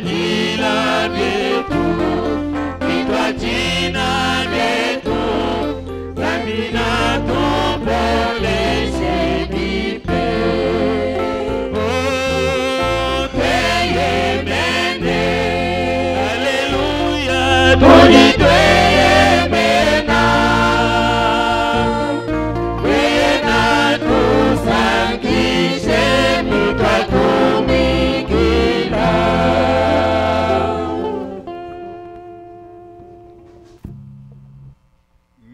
jina vyetu, vitwa jina vyetu, dhambi na tumpoleshe nipe. Oh, tweye mene, haleluya, tweye mena, tweye na tusankishe mitwa tumikila.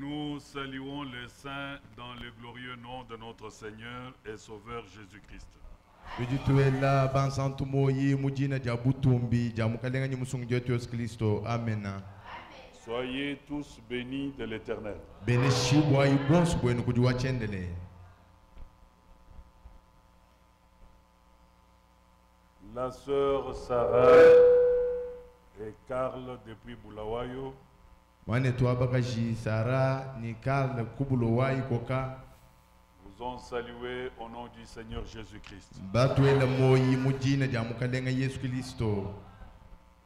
Nous saluons les saints dans le glorieux nom de notre Seigneur et Sauveur Jésus-Christ. Bidituela bansantu moyi mujina jabutumbi jamukalenga nyimusungu yetu Yesu Kristo. Amen. Soyez tous bénis de l'Éternel. Beneshibwa ibonsu bwenu kujuwa chendele. La sœur Sarah et Karl depuis Bulawayo Wane tuabakaji Sara ni Karl kubulowai koka. vous ont salué au nom du Seigneur Jésus-Christ. Batuela moyi mujina jamukalenga Yesu Kristo.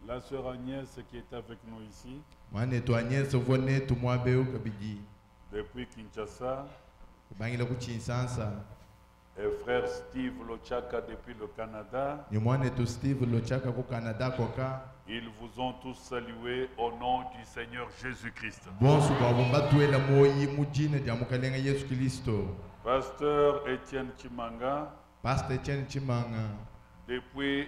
La sœur Agnès qui est avec nous ici Wane tu Agnès vone tumwabeu kabiji. depuis Kinshasa Bangila kuchinsansa. et frère Steve Lochaka depuis le Canada. Ni mwane tu Steve Lochaka ku Canada koka. Ils vous ont tous salué au nom du Seigneur Jésus-Christ. Bonsu kwa batuela moyi mujina jamukalenga Yesu Kristo. Pasteur Étienne Chimanga Pasteur Chen Chimanga. depuis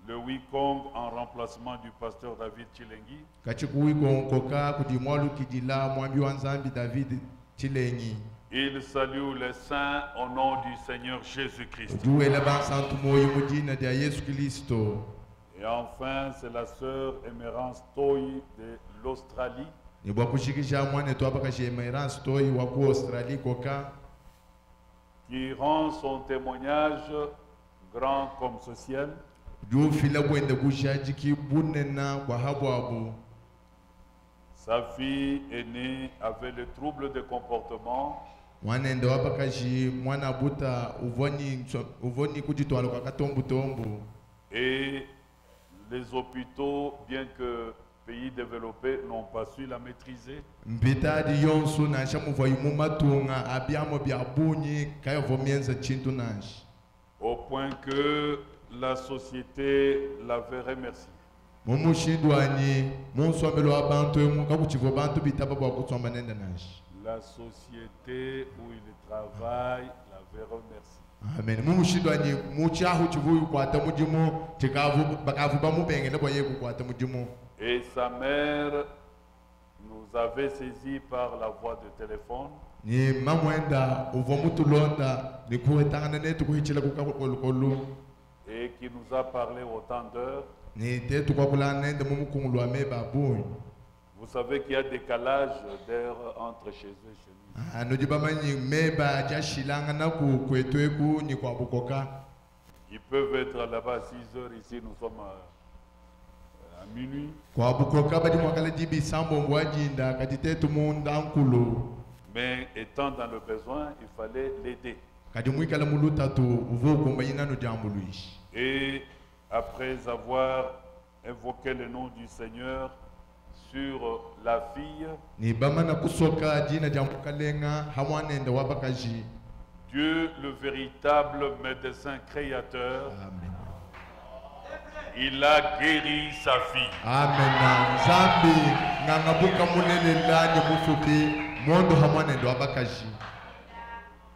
le Wikong en remplacement du pasteur David Chilengi. Kachikuwi koka kudimwalu kidila mwambi wanzambi David Chilengi. Il salue les saints au nom du Seigneur Jésus-Christ. Duela bansantu moyi mujina dia Yesu Kristo. Et enfin, c'est la sœur Emerance Toy de l'Australie Ni bwa kushikisha mwane tu abaka Emerance Toy wa ku Australie koka. qui rend son témoignage grand comme ce ciel. Du fila bwende kushajiki bunena kwa habwabu. Sa fille aînée avait le trouble de comportement Mwanende wabaka mwana buta uvoni kujitwala kwa katombu tombu. et les hôpitaux, bien que pays développés, n'ont pas su la maîtriser. Mbitadi yonsu na shamuva imumatunga abiamo biabunyi kayo vomienza chintu nashi. Au point que la société l'avait remercié. Mumushindwani munsomelo abantu emuka kuchivo bantu bitaba bwa kutsomba nenda nashi. La société où il travaille l'avait remercié. Amen. Mumushindwani muchahu chivuyu kwata mujimu chikavu bakavu bamubengele bwa yeku kwata mujimu. Et sa mère nous avait saisi par la voie de téléphone. Ni mamwenda uvomutulonda ni kuhetangana netu kuhichila kukakolukolu. Et qui nous a parlé autant d'heures. Ni tetu kwa kulanende mumukungulu ameba bunyi. Vous savez qu'il y a décalage d'heures entre chez eux et chez nous. Ils peuvent être là-bas à 6 heures, ici nous sommes à minuit. Mais étant dans le besoin, il fallait l'aider. Et après avoir évoqué le nom du Seigneur sur la fille, Dieu, le véritable médecin créateur, il a guéri sa fille.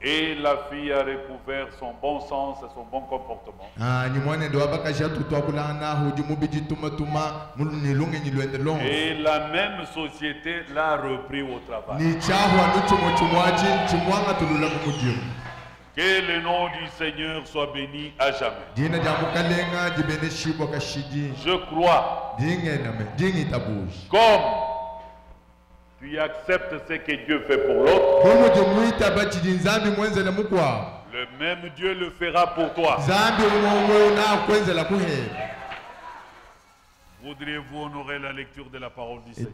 Et la fille a recouvert son bon sens et son bon comportement. Et la même société l'a repris au travail. Que le nom du Seigneur soit béni à jamais. Je crois, comme tu acceptes ce que Dieu fait pour l'autre, le même Dieu le fera pour toi. Voudriez-vous honorer la lecture de la parole du Seigneur?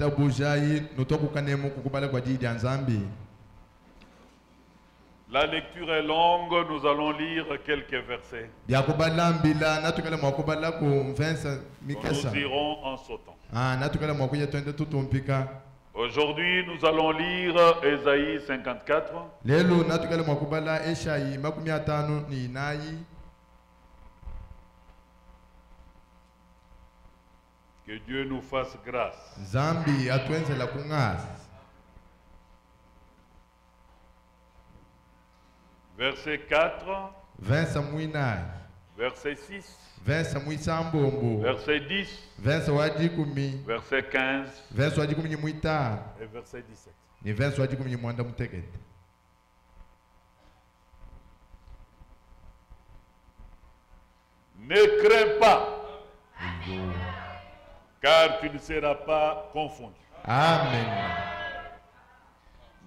La lecture est longue, nous allons lire quelques versets. byakubalambila natukala mwakubala ku mvensa mikasa Nous irons en sautant. natukala mwakuya twende tutumpika Aujourd'hui, nous allons lire Ésaïe 54. lelo natukala mwakubala eshayi 54. Que Dieu nous fasse grâce. zambi atwenzela kungazi. Verset 4, vensa mwinayi verset 6, vensa mwisambombo verset 10, vensa wajikumi verset 15 vensa wajikumi ni mwitano et verset 17. ni vensa wajikumi ni mwanda mutekete. Ne crains pas, car tu ne seras pas confondu. Amen.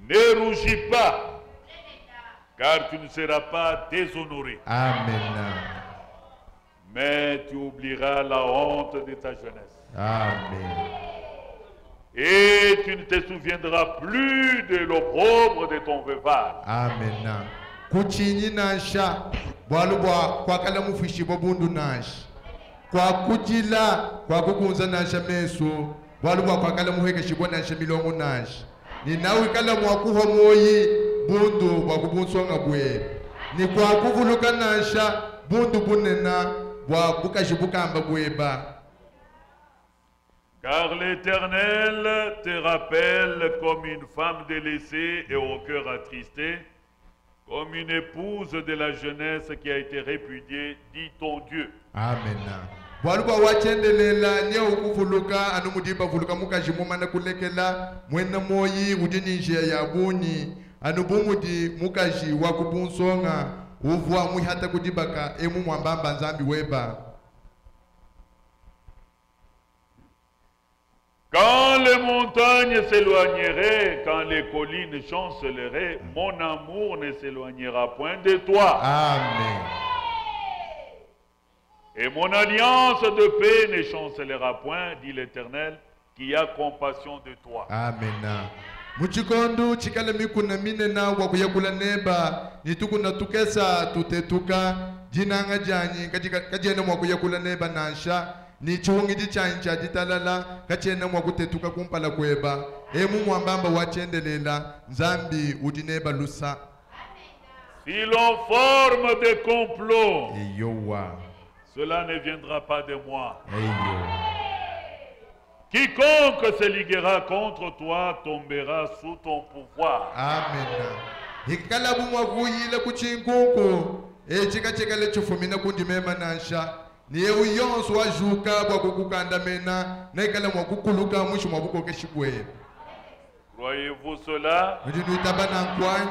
Ne rougis pas, car tu ne seras pas déshonoré. Amen. Mais tu oublieras la honte de ta jeunesse. Amen. Et tu ne te souviendras plus de l'opprobre de ton veuvage. Amen. Kuchinyi nansha bwalu bwa kwakala mufishi bobundu nansha kwa kujila kwa kukunza nansha meso bwalu bwa kwakala muheke shibona nansha milongo nansha ni nawe kala mwakuho moyi bundu bwa kubunsonga bwe ni kwa kuvuluka nansha bundu bunena bwa bukashibukamba bweba. Car l'Éternel te rappelle comme une femme délaissée et au cœur attristé, comme une épouse de la jeunesse qui a été répudiée, dit ton Dieu. Amen. Bwaluba wachendelela nye ukuvuluka anu mudiba vuluka mukajimuma na kulekela mwena moyi udini njia ya buni anu bumudi mukaji wakubunsonga uvua muhata kudibaka emu mwambamba nzambi weba. Quand les montagnes s'éloigneraient, quand les collines chanceleraient, mon amour ne s'éloignera point de toi. Amen. Et mon alliance de paix ne chancelera point, dit l'Éternel, qui a compassion de toi. Amen. Muchikondu chikala mikuna minena wakuyakula neba nitukuna tukesa tutetuka jinanga janyi kajena mwakuyakula neba nansha ni chungi chancha jitalala kachena mwakutetuka kumpala kweba emu mwambamba wachendelela nzambi udineba lusa. Si l'on forme des complots, Eyowa. cela ne viendra pas de moi. Eyo. Quiconque se liguera contre toi tombera sous ton pouvoir. Amen. Hikala bumwakuyile kuchinkuku chikachekale chufumina kundimema nansha niye uyonso wajuka bwa kukukanda mena naikala mwakukuluka mwisho mwabukoke shibwe. Croyez-vous cela? Mujinutaba nankwani.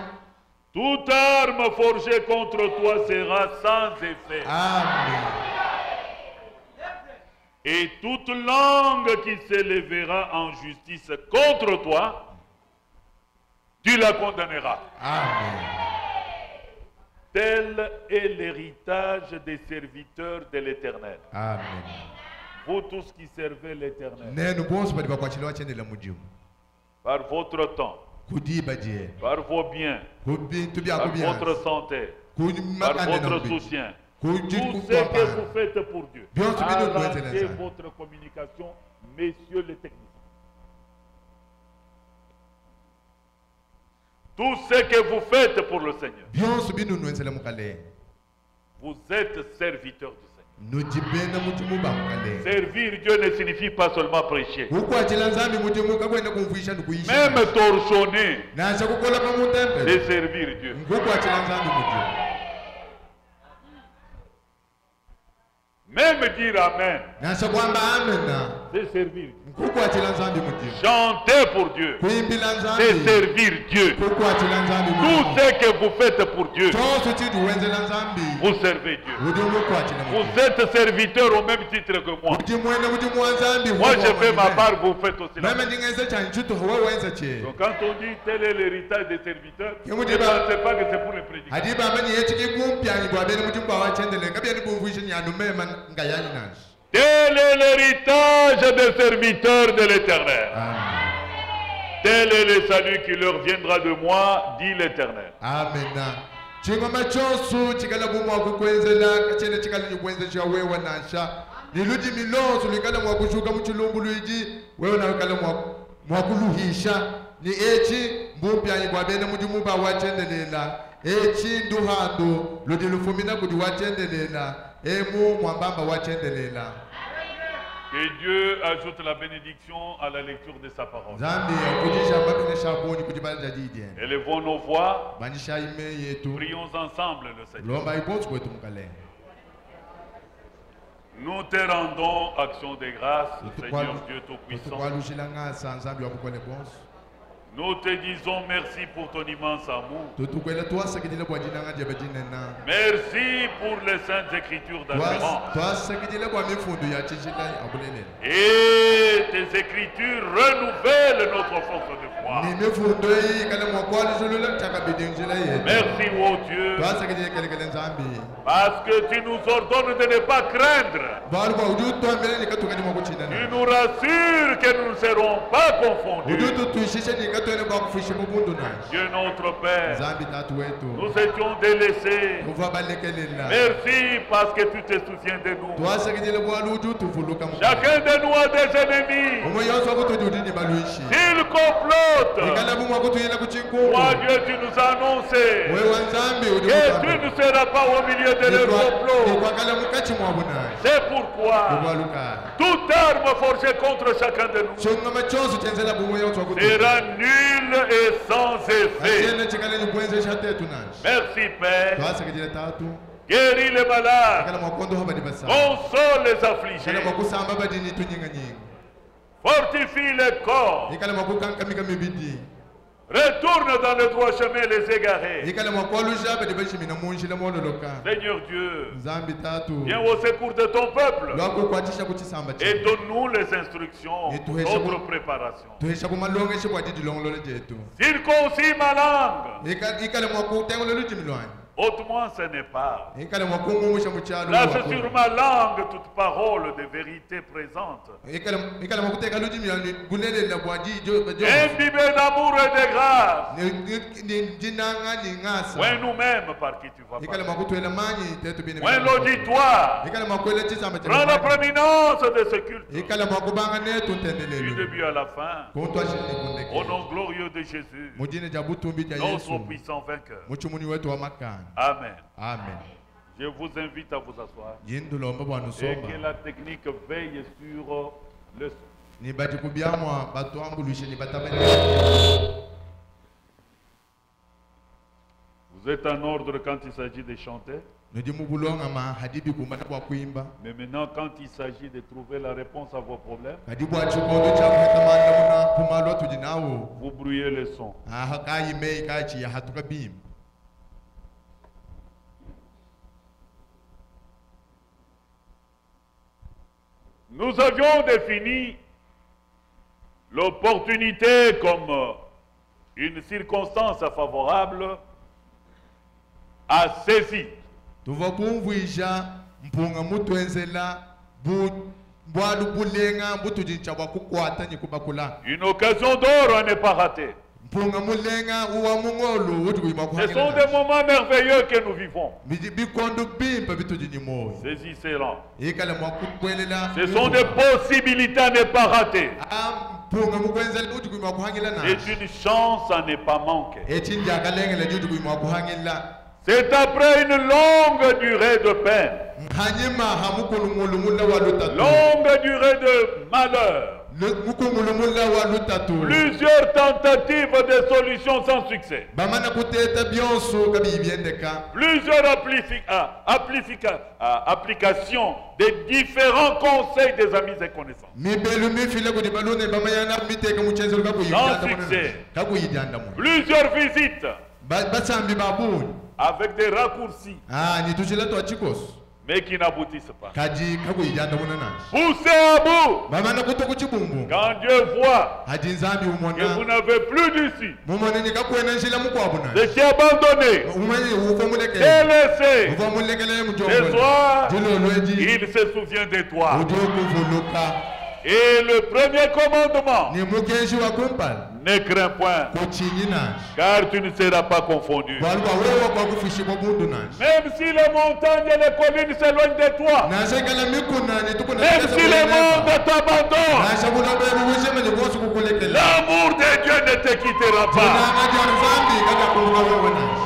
Toute arme forgée contre toi sera sans effet. Amen. Et toute langue qui s'élèvera en justice contre toi, tu la condamneras. Amen. Tel est l'héritage des serviteurs de l'Éternel. Amen. Vous tous qui servez l'Éternel, Nenu bonso bali bakwachila wachendela mujimu. par votre temps, Kudiba je. par vos biens, Kubintu bya par kubiyanza. votre santé, par Kumakane na votre ubiti. soutien, Kuji tout ce que kukwapa. vous faites pour Dieu, Bien sûr, bien sûr, arrangez bien sûr. votre communication, messieurs les techniciens. Tout ce que vous faites pour le Seigneur, Byonso binu nwenzela mukale. vous êtes serviteurs du Seigneur. Nujibena mujimu ba mukale. Servir Dieu ne signifie pas seulement prêcher. Ukwachila nzambi mujimu kakwenda kumvisha ndukuisha. Même torchonner, Nasha kukola pa mutempe. c'est servir Dieu. Ngukwachila nzambi mujimu. Même dire Amen, Nasha kwamba amena. c'est servir Dieu. Ngukwachila nzambi mujimu. Chanter pour Dieu, Kuimbila nzambi. c'est servir Dieu. Kukwachila nzambi Tout mujimu. ce que vous faites pour Dieu, Chonso chidu wenzela nzambi. vous servez Dieu. Udimu kwachila Vous mujimu. êtes serviteurs au même titre que moi. Mujimu wene mujimu wa nzambi. Moi, je fais ma part, vous faites aussi la Meme même. ndingeza chanchuto huwa wenza che. Donc, quand on dit tel est l'héritage des serviteurs, Et vous je dites, ne sais pas que c'est pour les prédicateurs. Hadiba amani yechiki kumpyanyi kwa bene mujimu kwa wachendele. Kabiani kumvisha nyanu mema ngayani nashi. Tel est l'héritage des serviteurs de l'Éternel. Amen. Tel est le salut qui leur viendra de moi, dit l'Éternel. Amen. Chingoma chonsu chikala bumwa kukwenzela kachene chikala nyukwenzesha wewe nasha niluji milonzo likala mwa kushuka mchilumbu luiji wewe na kala mwa kuluhisha ni echi mbumpya ngwabene mujumuba wachendelela echi nduhando ludi lufumina kudi wachendelela emu mwambamba wachendelela. Que Dieu ajoute la bénédiction à la lecture de sa parole. Élevons nos voix. Prions ensemble le Seigneur. Nous te rendons action de grâce, Seigneur Dieu Tout-Puissant. Nous te disons merci pour ton immense amour. Merci pour les saintes écritures d'assurance. Et tes écritures renouvellent notre force de foi. Merci, ô Dieu, parce que tu nous ordonnes de ne pas craindre. Tu nous rassures que nous ne serons pas confondus. Dieu notre Père, nous étions délaissés. Merci parce que tu te souviens de nous. Chacun de nous a des ennemis. S'ils complotent, toi Dieu, tu nous as annoncé que tu ne seras pas au milieu de leur complot. C'est pourquoi toute arme forgée contre chacun de nous sera nulle et sans effet. Merci Père. Guéris les malades. Console les affligés. Fortifie les corps. Retourne dans le droit chemin les égarés. Seigneur Dieu, viens au secours de ton peuple et donne-nous les instructions pour notre préparation. Circoncis ma langue. Ôte-moi ce n'est pas. Place sur ma langue toute parole de vérité présente. Imbibé d'amour et de grâce. Ouais, nous-mêmes par qui tu vas parler. Ouais, l'auditoire. Prends la prééminence de ce culte. Du début à la fin. Au nom glorieux de Jésus. Notre puissant vainqueur. Amen. Amen. Je vous invite à vous asseoir et que la technique veille sur le son. Vous êtes en ordre quand il s'agit de chanter. Mais maintenant, quand il s'agit de trouver la réponse à vos problèmes, vous brouillez le son. Nous avions défini l'opportunité comme une circonstance favorable à saisir. Une occasion d'or à ne pas rater. Ce sont des moments merveilleux que nous vivons. Saisissez-les. Ce sont des possibilités à ne pas rater. C'est une chance à ne pas manquer. C'est après une longue durée de peine, longue durée de malheur, plusieurs tentatives de solutions sans succès, plusieurs applications des différents conseils des amis et connaissances. Sans succès, plusieurs visites avec des raccourcis, mais qui n'aboutissent pas. Poussez à bout. Quand Dieu voit que vous n'avez plus d'issue, de abandonné, délaissé, ce soir, il se souvient de toi. Et le premier commandement, ni mukenji wa kumpala ne crains point, kuchinyi nashi car tu ne seras pas confondu. bwaluba wewe kwa kufishi bobundu nashi Même si les montagnes et les collines s'éloignent de toi, nashekala mikunani tukuna même si le monde t'abandonne, nasha buloberu wishemenye bwosi kukulekela l'amour de Dieu ne te quittera pas. tunamadi anzambi kakakumbuka wewe nashi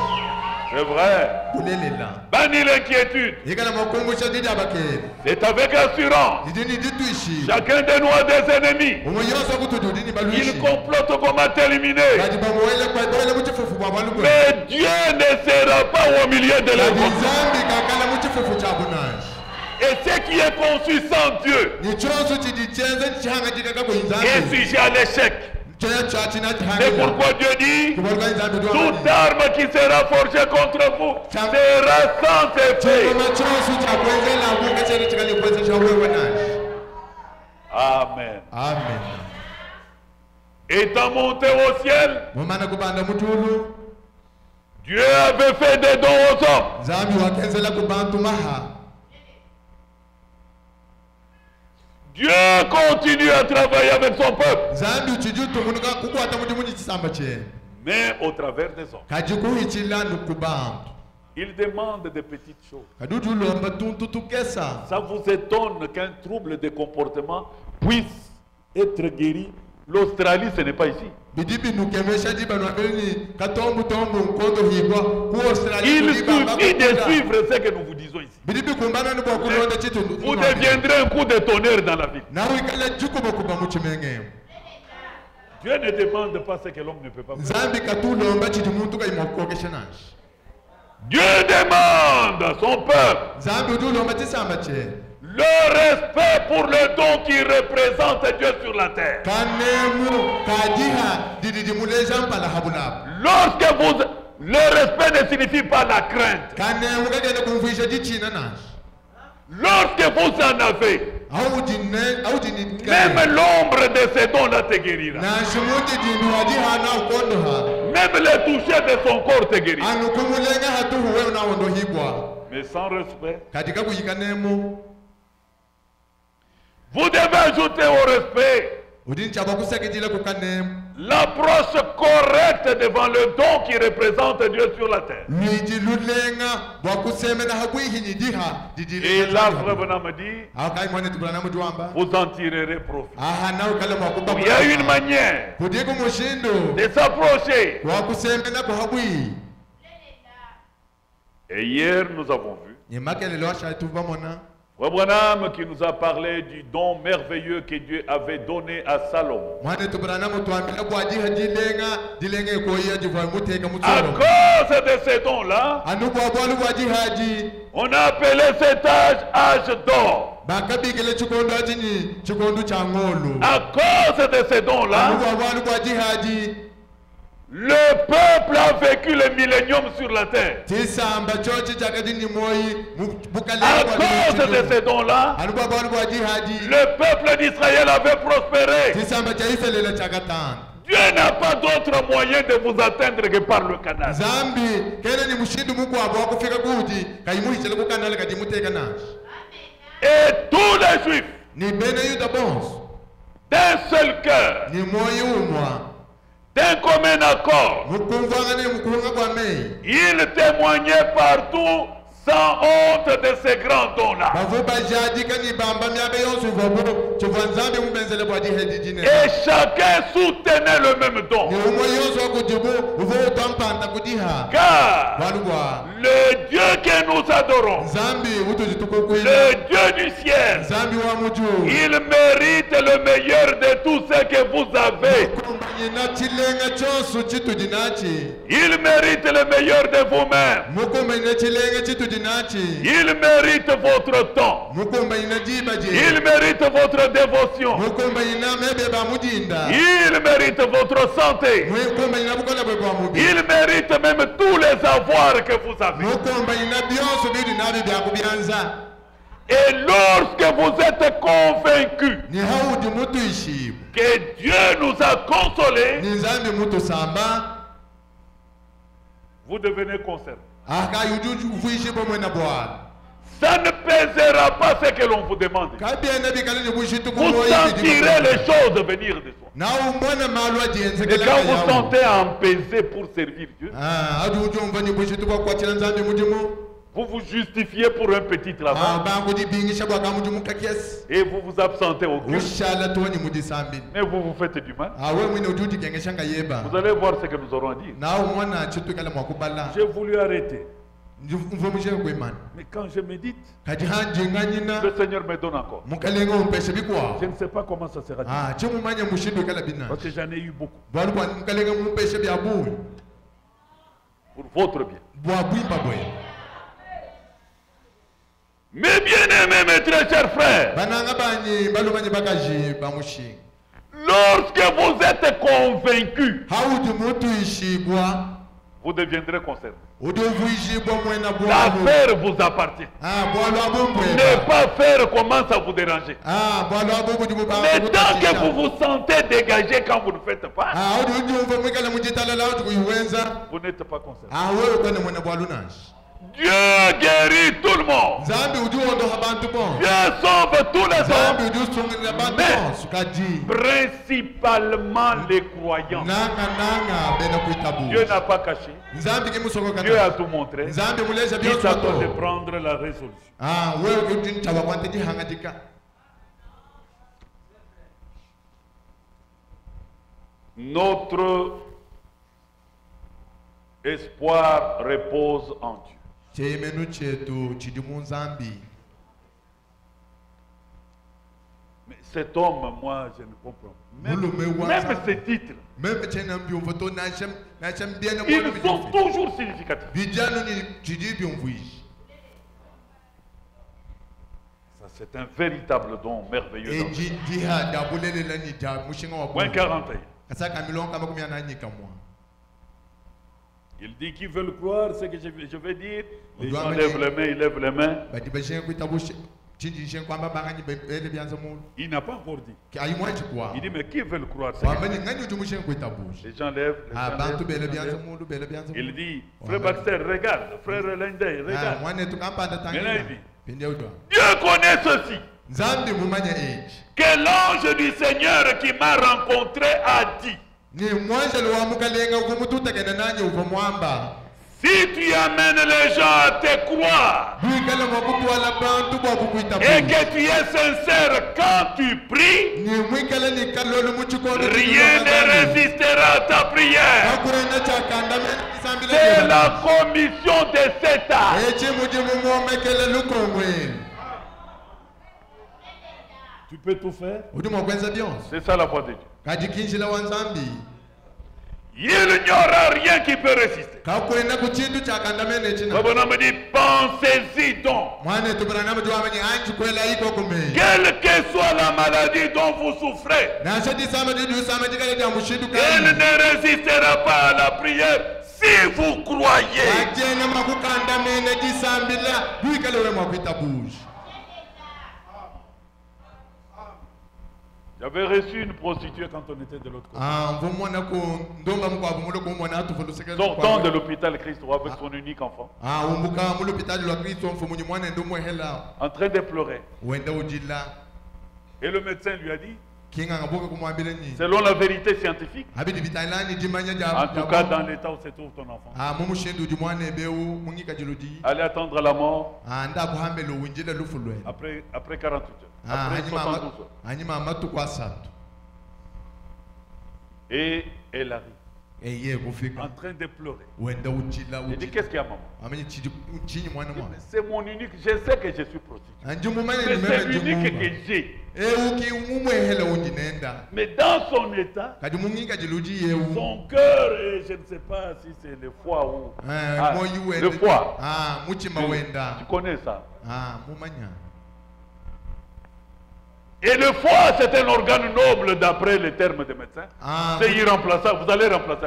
C'est vrai. kulelela Bannis l'inquiétude. ikala makumbusha didi abakeli C'est avec assurance. didini dituishi Chacun de nous a des ennemis. umuyoso kutudu dini baluishi Ils complotent comment t'éliminer. kati bamuwele kwaiboele muchifufu bwa balugwe Mais Dieu ne sera pas au milieu de kati leur nzambi kakala muchifufu cha bunashi Et ce qui est conçu sans Dieu, ni chonso chidichenze chihanga chikaka est kuinzambi sujet à l'échec. C'est pourquoi Dieu dit, toute arme qui sera forgée contre vous sera sans effet. Amen. Amen. Étant monté au ciel, Mumana kubanda mutulu Dieu avait fait des dons aux hommes. Zambi wakenzela kubantu maha Dieu continue à travailler avec son peuple, Zambi uchijutu kunuka kukwata muti munyi chisamba che mais au travers des hommes. kajikuhichila nukubantu Il demande des petites choses. kadudu lomba tuntu tukesa Ça vous étonne qu'un trouble de comportement puisse être guéri. L'Australie, ce n'est pas ici. bidibi nukemesha diba nwabeni katombu tombu nkondo hibwa ku Australie Il kuliba suffit de mbakuda. suivre ce que nous vous disons ici. bidibi kumbana ni bwakulonda chitu Vous deviendrez un coup de tonnerre dans la vie. nawe ikala jukuba kuba muchimenge Dieu ne demande pas ce que l'homme ne peut pas faire. Zambi katulomba chiti muntu kaimokokesha nashi Dieu demande à son peuple Zambi udulomba chisamba che le respect pour le don qui représente Dieu sur la terre. kanemu kajiha dididi muleja mpala habulabu Lorsque vous... Le respect ne signifie pas la crainte. kanemu kagenda kumvisha jichina nashi Lorsque vous en avez, même l'ombre de ces dons-là te guérira. Même le toucher de son corps te guérira. Mais sans respect, vous devez ajouter au respect l'approche correcte devant le don qui représente Dieu sur la terre. Et là, Frère me dit, vous en tirerez profit. Il y a une manière de s'approcher. Et hier, nous avons vu Frère Branham qui nous a parlé du don merveilleux que Dieu avait donné à Salomon. À cause de ces dons-là, on a appelé cet âge d'or. À cause de ces dons-là, le peuple a vécu le millénium sur la terre. À cause de ces dons-là, le peuple d'Israël avait prospéré. Dieu n'a pas d'autre moyen de vous atteindre que par le canal. Et tous les Juifs, d'un seul cœur, d'un commun accord, ils témoignaient partout sans honte de ces grands dons-là. Et chacun soutenait le même don. Car le Dieu que nous adorons, le Dieu du ciel, il mérite le meilleur de tout ce que vous avez. Il mérite le meilleur de vous-même. Il mérite votre temps. Il mérite votre dévotion. Il mérite votre santé. Il mérite même tous les avoirs que vous avez. Et lorsque vous êtes convaincus que Dieu nous a consolés, vous devenez concerné. Ça ne pèsera pas ce que l'on vous demande. Vous sentirez les choses venir de soi. Et quand vous sentez apaisé pour servir Dieu, vous vous justifiez pour un petit travail et vous vous absentez au culte, mais vous vous faites du mal. Vous allez voir ce que nous aurons à dire. J'ai voulu arrêter. Mais quand je médite, le Seigneur me donne encore. Je ne sais pas comment ça sera dit. Parce que j'en ai eu beaucoup. Pour votre bien. Mes bien-aimés, mes très chers frères, lorsque vous êtes convaincus, vous deviendrez concernés. L'affaire vous appartient. Ne pas faire commence à vous déranger. Mais tant que vous vous sentez dégagé quand vous ne faites pas, vous n'êtes pas concerné. Dieu guérit tout le monde. Dieu sauve tous les hommes. Mais principalement les croyants. Dieu n'a pas caché. Dieu a tout montré. Il s'attend de prendre la résolution. Notre espoir repose en Dieu. Mais cet homme, moi, je ne comprends pas. Même ces titres, ils sont toujours significatifs. Ça, c'est un véritable don merveilleux. Moins 41. Il dit qu'ils veulent croire ce que je vais dire. Les gens lèvent les mains, ils lèvent les mains. Il n'a pas encore dit. Il dit, mais qui veut croire ce que je dis? Les gens lèvent, les gens lèvent. Il dit, frère Baxter, regarde. Frère Lendey, regarde. Maintenant il dit, Dieu connaît ceci. Que l'ange du Seigneur qui m'a rencontré a dit, si tu amènes les gens à te croire et que tu es sincère quand tu pries, rien ne résistera à ta prière. C'est la commission de cet âge. Tu peux tout faire. C'est ça la voix de Dieu. Il n'y aura rien qui peut résister. Le bonhomme dit, pensez-y donc. Quelle que soit la maladie dont vous souffrez, elle ne résistera pas à la prière si vous croyez. J'avais reçu une prostituée quand on était de l'autre côté. Sortant de l'hôpital Christ avec son unique enfant. En train de pleurer. Et le médecin lui a dit, selon la vérité scientifique, en tout cas dans l'état où se trouve ton enfant, allez attendre la mort après 48 heures. Après 72 heures. Et elle arrive. En train de pleurer. Il dit, qu'est-ce qu'il y a, maman? C'est mon unique, je sais que je suis prostituée. C'est l'unique que j'ai. Mais dans son état, son cœur, je ne sais pas si c'est le foie ou... le foie. Tu connais ça? Et le foie, c'est un organe noble d'après les termes des médecins. C'est irremplaçable. Vous allez remplacer.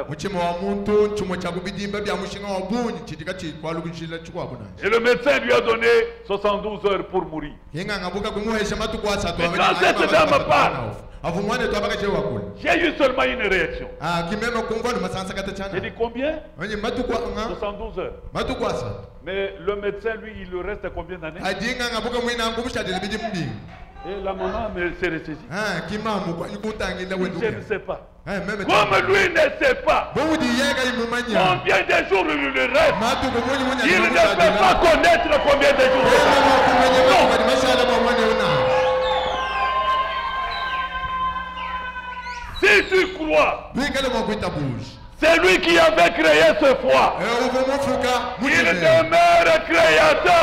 Et le médecin lui a donné 72 heures pour mourir. Mais quand cette dame parle, J'ai eu seulement une réaction. J'ai dit combien? 72 heures. Mais le médecin, lui, il lui reste combien d'années? Et la maman s'est ressaisie. Je ne sais pas. Comme lui ne sait pas combien de jours il lui reste, il ne peut pas connaître combien de jours il reste. Si tu crois, c'est lui qui avait créé ce foie. Il demeure créateur.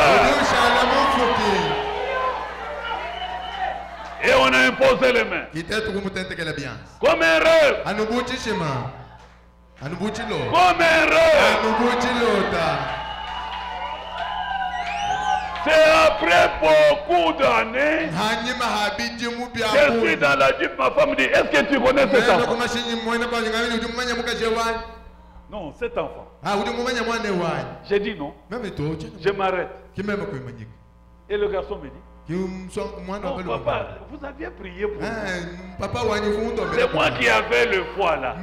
Et on a imposé les mains. Comme un rêve. Comme un rêve. C'est après beaucoup d'années. Je suis dans la Jeep, ma femme dit, est-ce que tu connais cet enfant? Non, cet enfant. J'ai dit non. Je m'arrête. Et le garçon me dit, non, papa, vous aviez prié pour moi. C'est moi qui avais le foie là.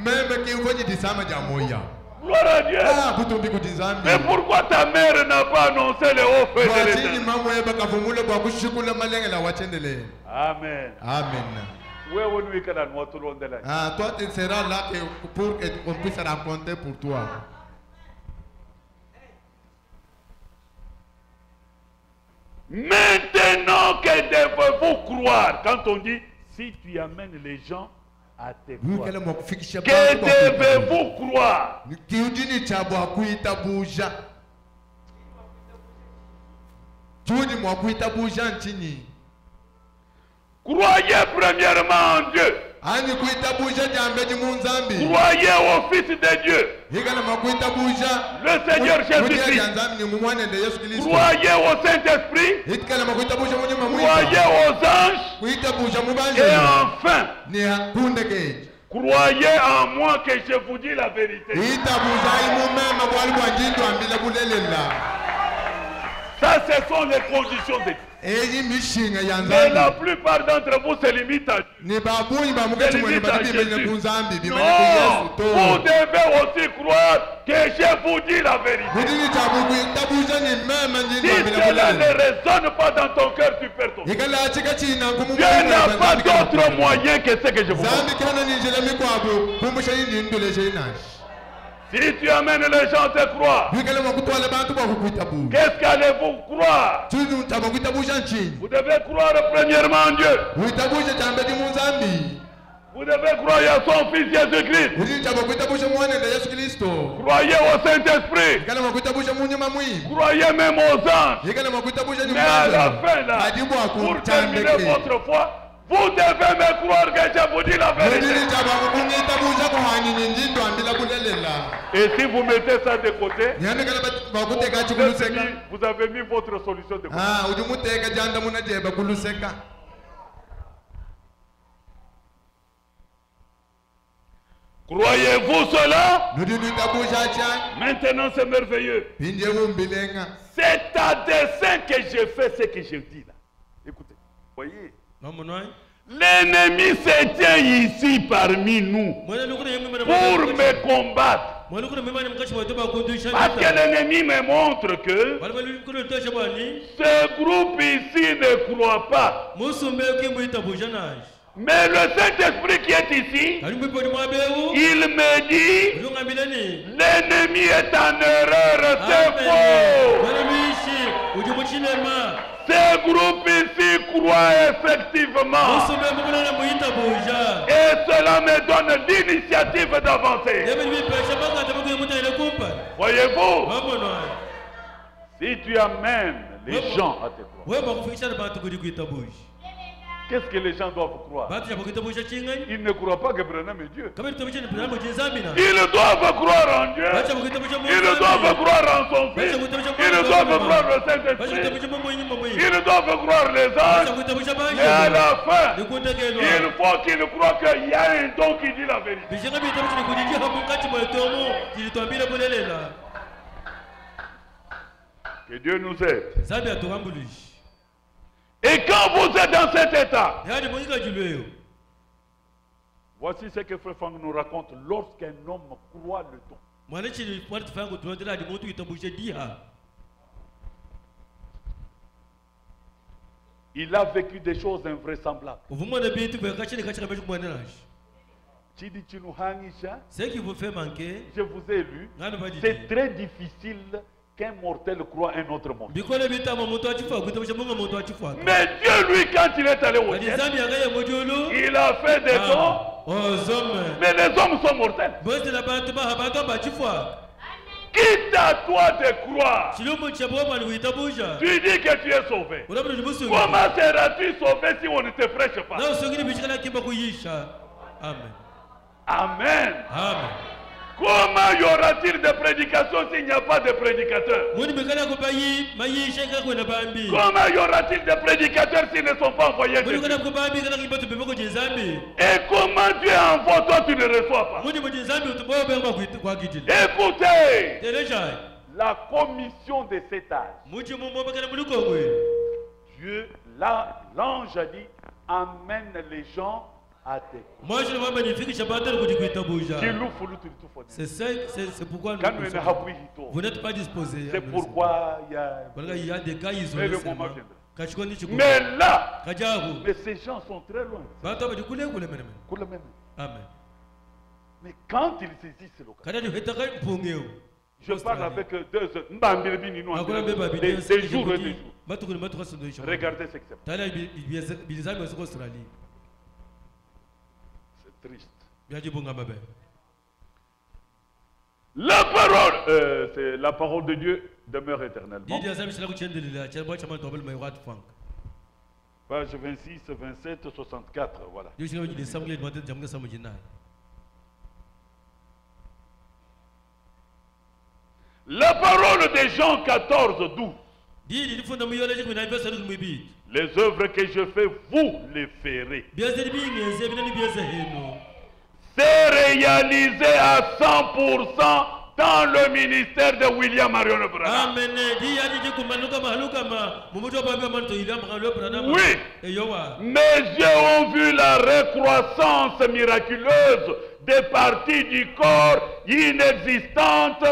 Gloire à Dieu. Mais pourquoi ta mère n'a pas annoncé le haut feu de l'Éternel? Amen. Amen. Toi, tu seras là pour qu'on puisse raconter pour toi. Maintenant, que devez-vous croire? Quand on dit, si tu amènes les gens à te croire, que devez-vous croire? Croyez premièrement en Dieu. Croyez au Fils de Dieu, le Seigneur Jésus-Christ. Croyez au Saint-Esprit. Croyez aux anges. Et enfin, croyez en moi que je vous dis la vérité. Ça, ce sont les conditions de Dieu. Mais la plupart d'entre vous se limitent à Dieu. Non, vous devez aussi croire que je vous dis la vérité. Si cela ne résonne pas dans ton cœur, tu perds ton cœur. Dieu n'a pas d'autre moyen que ce que je vous montre. Si tu amènes les gens à te croire, qu'est-ce qu'allez-vous croire? Vous devez croire premièrement en Dieu. Vous devez croire à son Fils Jésus-Christ. Croyez au Saint-Esprit. Croyez même aux anges. Mais à la fin, là, pour terminer votre foi, vous devez me croire que je vous dis la vérité. Et si vous mettez ça de côté, vous avez mis votre solution de côté. Croyez-vous cela? Maintenant c'est merveilleux. C'est à dessein que je fais ce que je dis là. Écoutez, voyez. L'ennemi se tient ici parmi nous pour me combattre. Parce que l'ennemi me montre que ce groupe ici ne croit pas. Mais le Saint-Esprit qui est ici, il me dit, l'ennemi est en erreur, c'est faux. Ce groupe ici croit effectivement. Et cela me donne l'initiative d'avancer. Voyez-vous, si tu amènes les gens à te croire, qu'est-ce que les gens doivent croire? Ils ne croient pas que Branham est Dieu. Ils doivent croire en Dieu. Ils doivent croire en son Fils. Ils doivent croire le Saint-Esprit. Ils doivent croire les anges. Et à la fin, il faut qu'ils croient qu'il y a un don qui dit la vérité. Que Dieu nous aide. Et quand vous êtes dans cet état, Voici ce que Frère Fang nous raconte lorsqu'un homme croit le don. mwana chini watu fangu tuandela di motu itambushe diha. Il a vécu des choses invraisemblables. Uvumona bitu beka chini kachika beshu mwana nash. Chidi Chinuhangisha, Ce qui vous fait manquer, je vous ai lu, ngani ba di. c'est très difficile qu'un mortel croit un autre mortel. Bikole bita moto achifa kutabusha munga moto achifa. Mais Dieu, lui, quand il est allé au Adi ciel, zambi yagaye mojulu. il a fait des dons. Oh homme. Mais les hommes sont mortels. Bosi la bantu ba habato ba chifa. Quitte à toi de croire. Chilumu chabo mali witabusha. Tu dis que tu es sauvé. Urabu ni musu. Comment seras-tu sauvé si on ne te prêche pas? Na usongini bishikala kimba kuyisha. Amen. Amen. Amen. Comment y aura-t-il de prédication s'il n'y a pas de prédicateur? Muni mekala ko bayi mayisha kako na bambi. Comment y aura-t-il de prédicateurs s'ils ne sont pas envoyés de Muni Dieu? kana ko bambi kana kibato beboko jezambi. Et comment Dieu envoie, toi tu ne reçois pas? Muni mo jezambi utuboyo bema kwa kitili. Écoutez, Teleja. la commission de cet âge, Muchi mumo bakana mulukongwe. Dieu, là, l'ange a dit, amène les gens à tes coups. Moi je ne vais pas magnifique chabateur ko dikuita buja. C'est pourquoi Quand nous ne vous n'êtes pas disposé. c'est pourquoi il y a... Voilà, il y a des cas isolés. Mais le moment viendra. Kachikoni chiko. Mais là, Kajahu. mais ces gens sont très loin. Bato ba dikule kule meneme. Kula même. Amen. Mais quand ils saisissent l'occasion, Kada ni hetaka mpongeo. je parle avec deux Mbambirbi, nous, Akona beba des bideo. jours et des jours. Bato kule bato kasondo isha. Regardez ce que c'est. Tala bilizami wasiko Australie. C'est triste. Biaji bonga mabe. La parole, c'est la parole de Dieu demeure éternellement. Didi azami shila kuchendelila. Chamba chama tobel mai wat funk. Page 26, 27, 64, voilà. Dieu shila wajide samgle dwante jamga samujina. La parole de Jean 14, 12. Didi difunda muyole jikwe na ibesa nuku mwibi. Les œuvres que je fais, vous les ferez. Biaze di bingeze binani biaze heno. C'est réalisé à 100% dans le ministère de William Marion Branham. Amen. Di yadi jiku manuka mahaluka ma mumuto babi manto William Marion Branham. Oui. Eyowa. Mes yeux ont vu la recroissance miraculeuse des parties du corps inexistantes.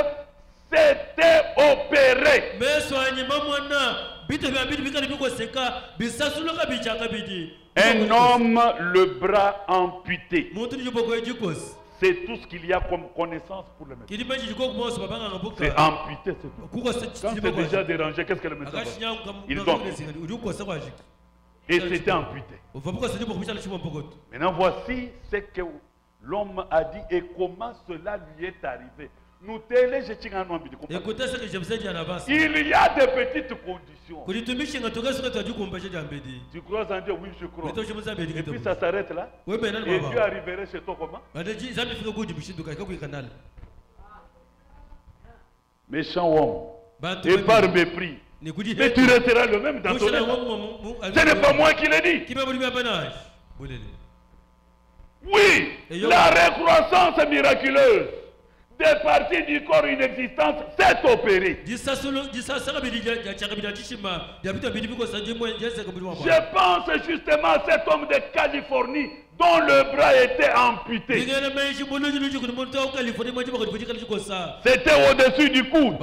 C'était opéré. Mais soigne mamwana. Bite bambidi bikali biko seka bisasuloka bichaka bidi. Un homme, le bras amputé. Muntu ni jiboko ejikos. C'est tout ce qu'il y a comme connaissance pour le médecin. Kidi maji jiko kumoso babanga ngabuka. C'est amputé, c'est tout. Kuko Quand c'est déjà dérangé, qu'est-ce que le médecin va? Ils ont. Et c'était amputé. Maintenant, voici ce que l'homme a dit et comment cela lui est arrivé. Nous Écoutez ce que je vous ai dit en avance. Il y a des petites conditions. Tu crois en Dieu? Oui, je crois. Et puis ça s'arrête là. Et Dieu arriverait chez toi comment? Méchant homme. Et par mépris. Mais tu resteras le même dans ton état. Ce n'est pas moi qui l'ai dit. Oui, la recroissance miraculeuse des parties du corps inexistante s'est opérée. Je pense justement à cet homme de Californie dont le bras était amputé. C'était au-dessus du coude.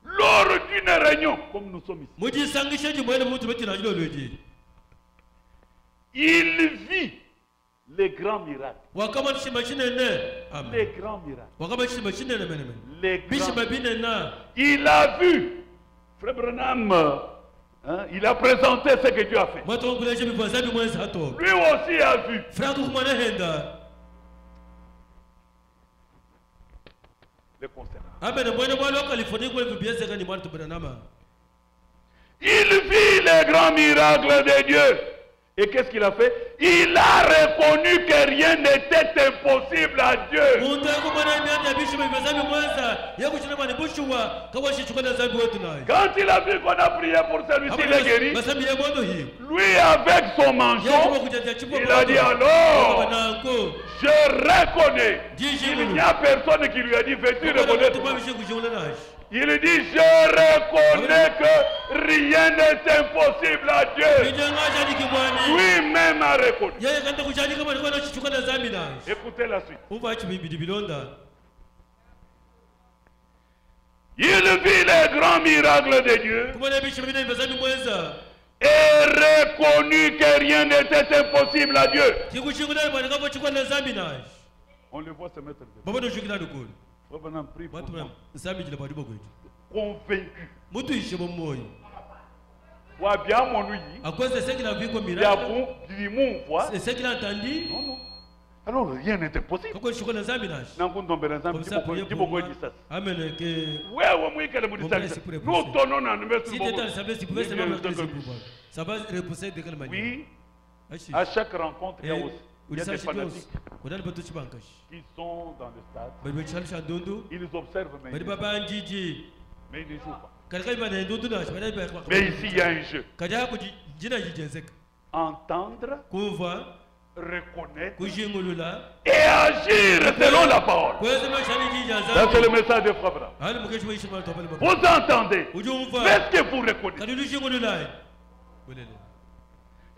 Lors d'une réunion, comme nous sommes ici, il vit les grands miracles. Les grands miracles. Les grands... Il a vu, Frère Branham, hein, il a présenté ce que Dieu a fait. Lui aussi a vu. Le concernant. Il vit les grands miracles de Dieu. Et qu'est-ce qu'il a fait? Il a reconnu que rien n'était impossible à Dieu. Quand il a vu qu'on a prié pour celui-ci, il est guéri. Lui, avec son manchon, il a dit alors, je reconnais. Il n'y a personne qui lui a dit, veux-tu reconnaître? Il dit, je reconnais que rien n'est impossible à Dieu. Lui-même a reconnu. Écoutez la suite. Il vit les grands miracles de Dieu et reconnut que rien n'était impossible à Dieu. On le voit se mettre debout. Revenant, prie pour moi. Convaincu. Wa bien mon lui. À cause de ce qu'il a vu comme Il a miracle, c'est ce qu'il a entendu. non, non. Alors rien n'était possible. Comme ça, Nous Amen. Que Nous tenons dans le si tu étais à l'Assemblée, tu pouvais seulement marquer les pouvoirs. Ça va repousser de quelle manière? Oui, à chaque rencontre, il y a des fanatiques qui sont dans le stade. Ils observent, mais ils ne jouent pas. Mais ici, il y a un jeu. Entendre, reconnaître et agir selon la parole. Ça, c'est le message de Frabra. Vous entendez? Est-ce que vous reconnaissez?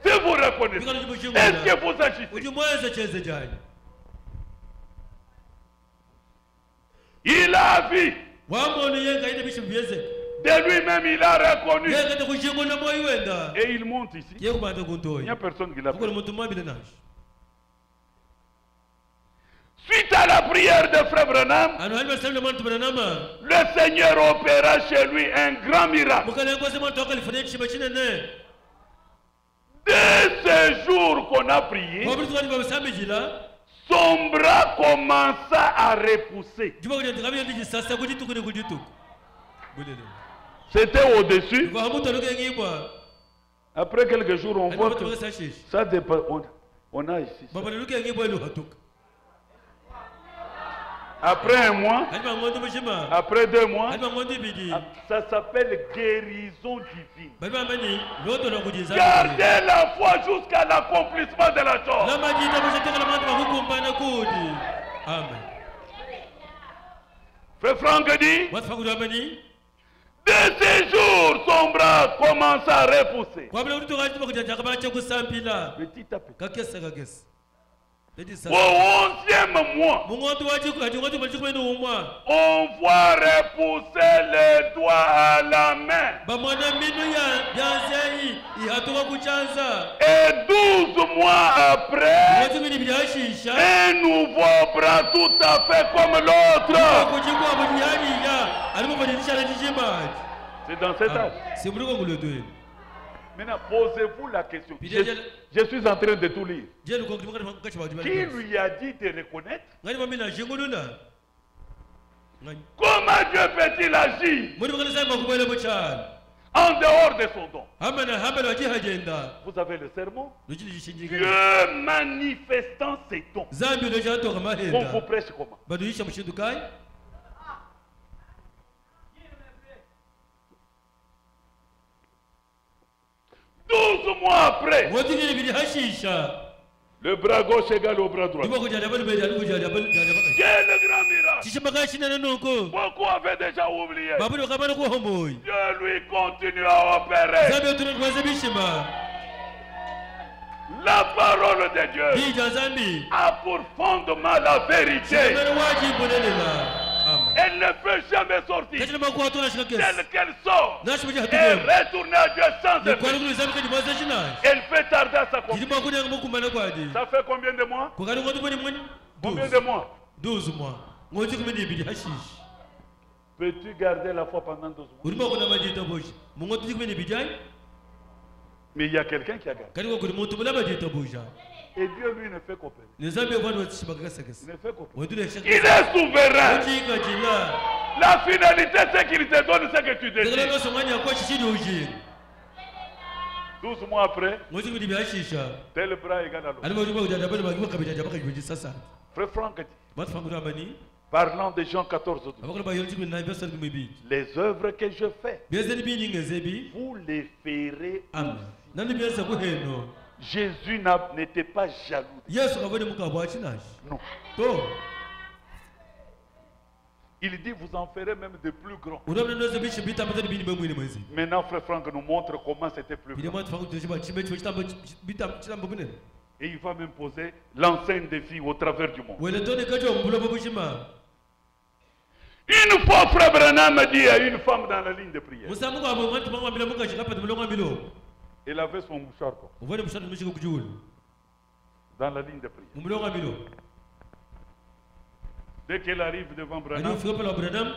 Si vous reconnaissez, est-ce que vous agissez? Il a vu. De lui-même, il a reconnu. Et il monte ici. Il n'y a personne qui l'a fait. Suite à la prière de Frère Branham, le Seigneur opéra chez lui un grand miracle. Dès ce jour qu'on a prié, son bras commença à repousser. C'était au-dessus. Après quelques jours, on voit que ça dépend. On a ici. Après un mois, après 2 mois, ça s'appelle guérison divine. Gardez la foi jusqu'à l'accomplissement de la chose. Amen. Frère Franck dit, de ces jours, son bras commence à repousser. Petit à petit. Au 11e mois, on voit repousser les doigts à la main. Et 12 mois après, un nouveau bras tout à fait comme l'autre. C'est dans cet âge. Maintenant, posez-vous la question. Je suis en train de tout lire. Qui lui a dit de reconnaître? Comment Dieu peut-il agir en dehors de son don? Vous avez le sermon. Dieu manifestant ses dons. On vous prêche comment? 12 mois après, le bras gauche égale au bras droit. Quel grand miracle! Beaucoup avaient déjà oublié. Dieu lui continue à opérer. La parole de Dieu a pour fondement la vérité. Elle ne peut jamais sortir telle qu'elle sort et retourner à Dieu sans effet. Elle peut tarder à s'accomplir. Ça fait combien de mois? Combien de mois? 12 mois. Peux-tu garder la foi pendant 12 mois? Mais il y a quelqu'un qui a gardé. Et Dieu, lui, ne fait qu'opérer. Il ne fait qu'opérer. Il est souverain. La finalité, c'est qu'il te donne ce que tu désires. 12 mois après, tel bras égale à l'autre. Frère Franck dit, parlant de Jean 14, les œuvres que je fais, vous les ferez. Jésus n'était pas jaloux. Non. Il dit, vous en ferez même de plus grands. Unaona ndoze bishi bita mtani bini mwini mwezi. Maintenant, frère Franck nous montre comment c'était plus Bini grand. mwa tufangu tujiba chimechi chitambo bita chitambo bunene. Et il va même poser l'enseigne des filles au travers du monde. Wele tone kajo mbulo babushima. Une fois, frère Branham dit à une femme dans la ligne de prière. Musamu kwa mwantu mwa mbila muka shikapa tumulonga mbilo. Elle avait son mouchoir quoi, Uvone mushatu mshiko kujulu. dans la ligne de prière. Mumulonga mbilo. Dès qu'elle arrive devant Ani Branham, ufika pala Branham.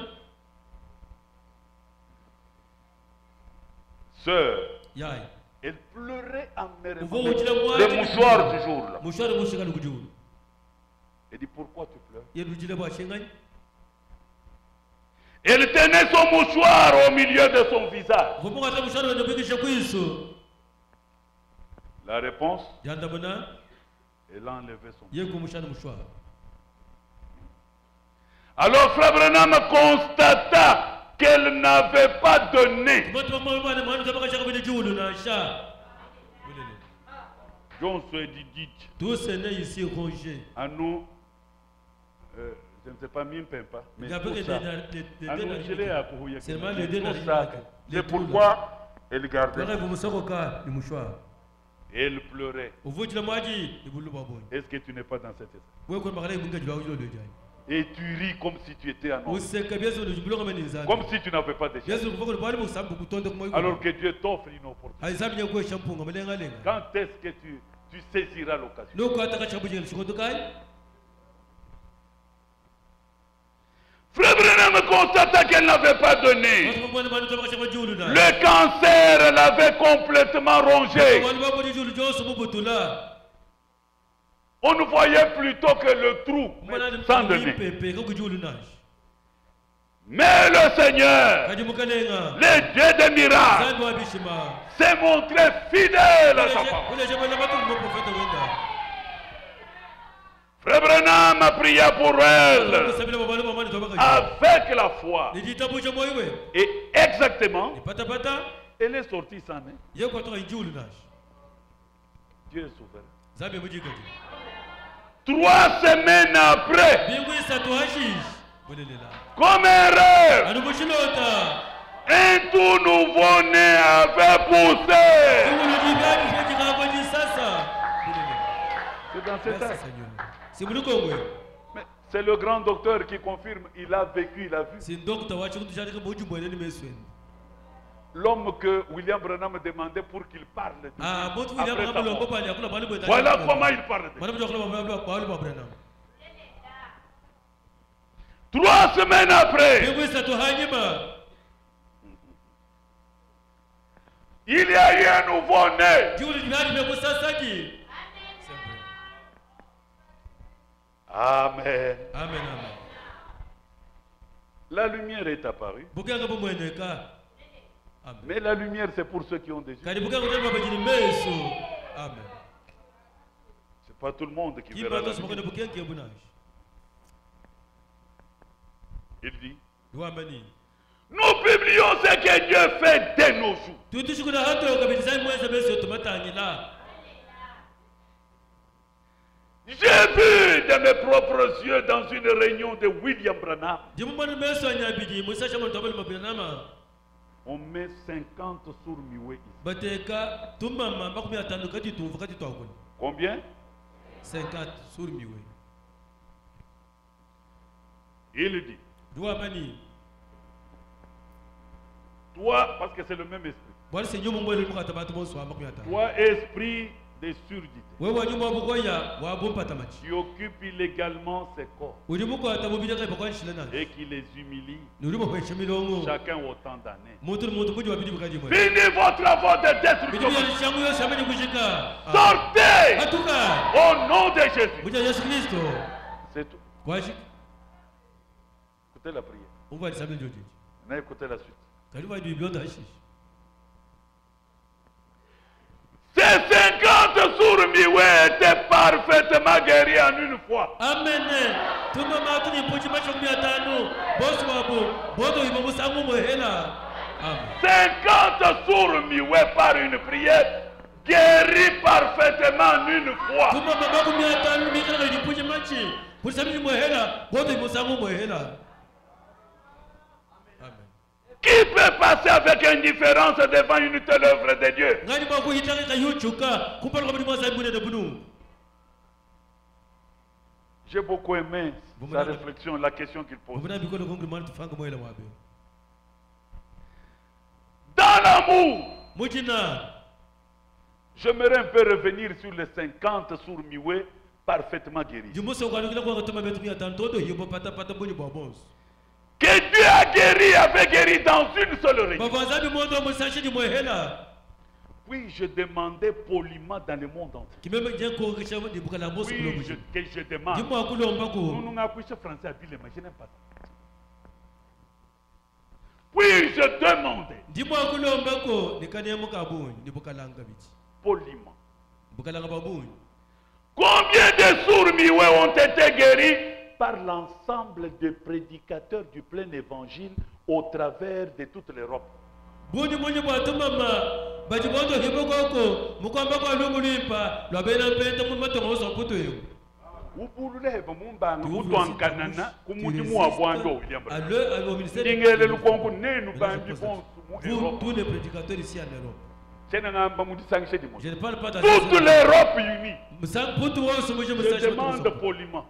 sœur, Yai. elle pleurait amèrement. Uvo uchile mwa. Le mouchoir toujours là. Mushari mushika kujulu. Elle dit, pourquoi tu pleures? Yedu jile bwa shengani. Elle tenait son mouchoir au milieu de son visage. Vumunga ata mushari wende bikisha kwiso. La réponse, Yandabona. elle a enlevé son mouchoir. Yego mushari mushwa. Alors frère Branham constata qu'elle n'avait pas donné. Mwantu mwa mwana mwana tabaka shaka bine julu na sha. Bulele. John se dit, dites Tous ces nés ici rongés. à nous, je ne sais pas, Mimpempa, mais Il y a peu tout que ça. des À nous, je l'ai à Kouhouya. C'est mal les deux Tout ça. dans C'est pourquoi elle gardait. Pere vumusokoka ni mushwa. Et elle pleurait. Uvujila mwaji ibulu baboni. Est-ce que tu n'es pas dans cet état? Wewe kwa makala ibunga jwa ujo lejai. Et tu ris comme si tu étais un homme. Useka byezo nujibulu kama ni nzani. Comme si tu n'avais pas de chance. Byezo kuvoko bali musambu kutonda kumwe. Alors que Dieu t'offre une opportunité. Haisabi nyakwe shampunga malenga lenga. Quand est-ce que tu saisiras l'occasion? Loko ataka chambuji shikoto kai. Frère Branham constata qu'elle n'avait pas donné. Watu mwana mwana tabaka shamba julu na. Le cancer l'avait complètement rongé. Watu baboni julu joso mubutula. On ne voyait plutôt que le trou Mwana sans donner. pepe ko julu na. Mais le Seigneur, Kaji mukalenga. le Dieu des miracles, Zandu wabishima. s'est montré fidèle à sa parole. Ule jema na batu mo profeta wenda. Frère Branham a prié pour elle Sabila babali mamani tabaka. avec la foi. Nijitabuja moiwe. Et exactement, Pata pata. elle est sortie sans nez. Yeko atoka injulu na. Dieu est souverain. Zambi mujikati. 3 semaines après, Bingu isatu hashish. Bulelela. comme un rêve, Anubushilota. un tout nouveau-né avait poussé. Kungulu jibani shwejika kwa jisasa. Bulelela. C'est dans cet Sasa âge. nyoni. Si mulukongwe. Mais c'est le grand docteur qui confirme, il a vécu, il a vu. Si ndokta wachi kutushari kama uju mwene ni mesweni. L'homme que William Branham demandait pour qu'il parle de Dieu Ah, motu après William sa Branham mort. lokopa ni akula bali bweta. Voilà comment il parle de Dieu. Mana mjokula bali ba Branham. 3 semaines après, Bingu isatu hanyima. il y a eu un nouveau-né. Julu jibani mekusasaki. Amen. Amen amen. La lumière est apparue. Bukanga bumweneka. Amen. Mais la lumière, c'est pour ceux qui ont des yeux. Kadi bukanga kutani babajini meso. Amen. C'est pas tout le monde qui verra Kimba la to smoke lumière. na bukanga kibunash. Il dit, Wamani. nous publions ce que Dieu fait dès nos jours. Tutishu kuna hato kabisa mweza meso tumatangila. J'ai vu de mes propres yeux dans une réunion de William Branham. Jimu mwana meso anyabidi musasha mwana tabali mabinama. On met 50 sur Miwe ici. Bateka tumama makumi atano kati tuvu kati twakuni. Combien? 50 sur miwe. Il dit, Wamani. toi, parce que c'est le même esprit, Bwali senyo mwele mukatabatu monswa makumi atano. toi, esprit de surdité, Wewe nyuma bukoya wa bompa tamachi. qui occupe illégalement ses corps Ulimuko atabubija kai bakwan shilana. et qui les humilie, Nuribo kwa shimilongo. chacun autant d'années. Mutu kuji wabidi bukaji mwe. Finis votre œuvre de Bidi destruction. ya shangu yo shameni kushika. Sortez Hatuka. au nom de Jésus. Buja Yesu Kristo. C'est tout. Kwashi. Écoutez la prière. Umva lisabe joji. Maintenant, écoutez la suite. Kaliwa du bionda hashish. Ces 50 sourds Miwe étaient parfaitement guéris en une fois. Amen. Tuma matu ni pochi macho 500. Boss wabo. Bodo ibo musangu mwehela. Amen. 50 sourds Miwe par une prière guéris parfaitement en une fois. Tuma mamaku 500 mikala ni pochi machi. Pusabi mwehela. Bodo ibo musangu mwehela. Qui peut passer avec indifférence devant une telle œuvre de Dieu? ngani bakuhitaka yuchuka kupala kwa mwa zaibune de bunu. J'ai beaucoup aimé sa réflexion, la question qu'il pose. Dans l'amour, j'aimerais un peu revenir sur les 50 sourds muets parfaitement guéris. Que Dieu a guéri avait guéri dans une seule oreille. Oui, je demandais poliment dans le monde entier. Oui, que je demande. Nous n'avons pas français à Bilema, je n'aime pas ça. Oui, je demandais. Poliment. Combien de sourds muets ont été guéris par l'ensemble des prédicateurs du plein évangile au travers de toute l'Europe? Tous les prédicateurs ici en Europe. Je ne parle pas toute l'Europe unie. Je demande poliment.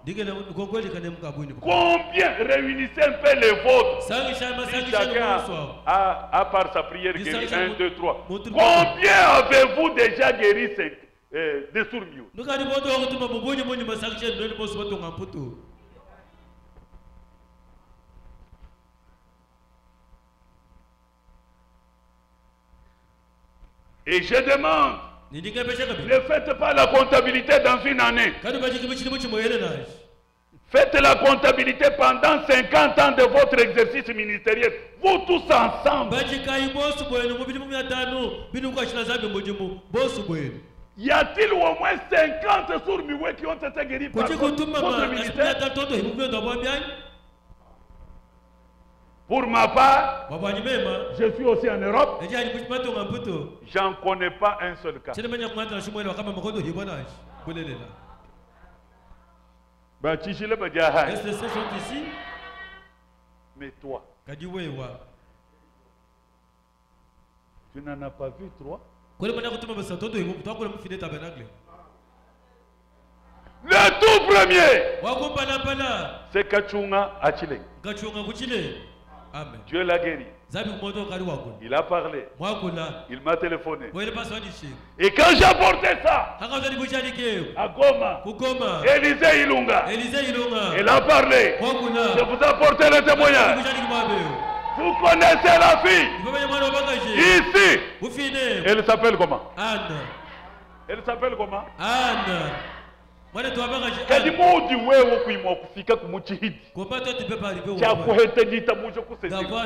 Combien, réunissez un peu les vôtres. Chacun a par sa prière guéri 1, 2, 3. Combien avez-vous déjà guéri des sourds muets? Et je demande, ne faites pas la comptabilité dans une année. Faites la comptabilité pendant 50 ans de votre exercice ministériel. Vous tous ensemble. Y a-t-il au moins 50 sourds muets qui ont été guéris par votre ministère? Pour ma part, je suis aussi en Europe. J'en connais pas un seul cas. Mais toi, tu n'en as pas vu trois? Le tout premier, c'est Kachunga Achille. Dieu l'a guéri. Il a parlé. Il m'a téléphoné. Et quand j'ai apporté ça à Goma, Élisée Ilunga, il a parlé. Je vous ai apporté le témoignage. Vous connaissez la fille ici. Elle s'appelle comment? Anne. Elle s'appelle comment? Anne. D'avoir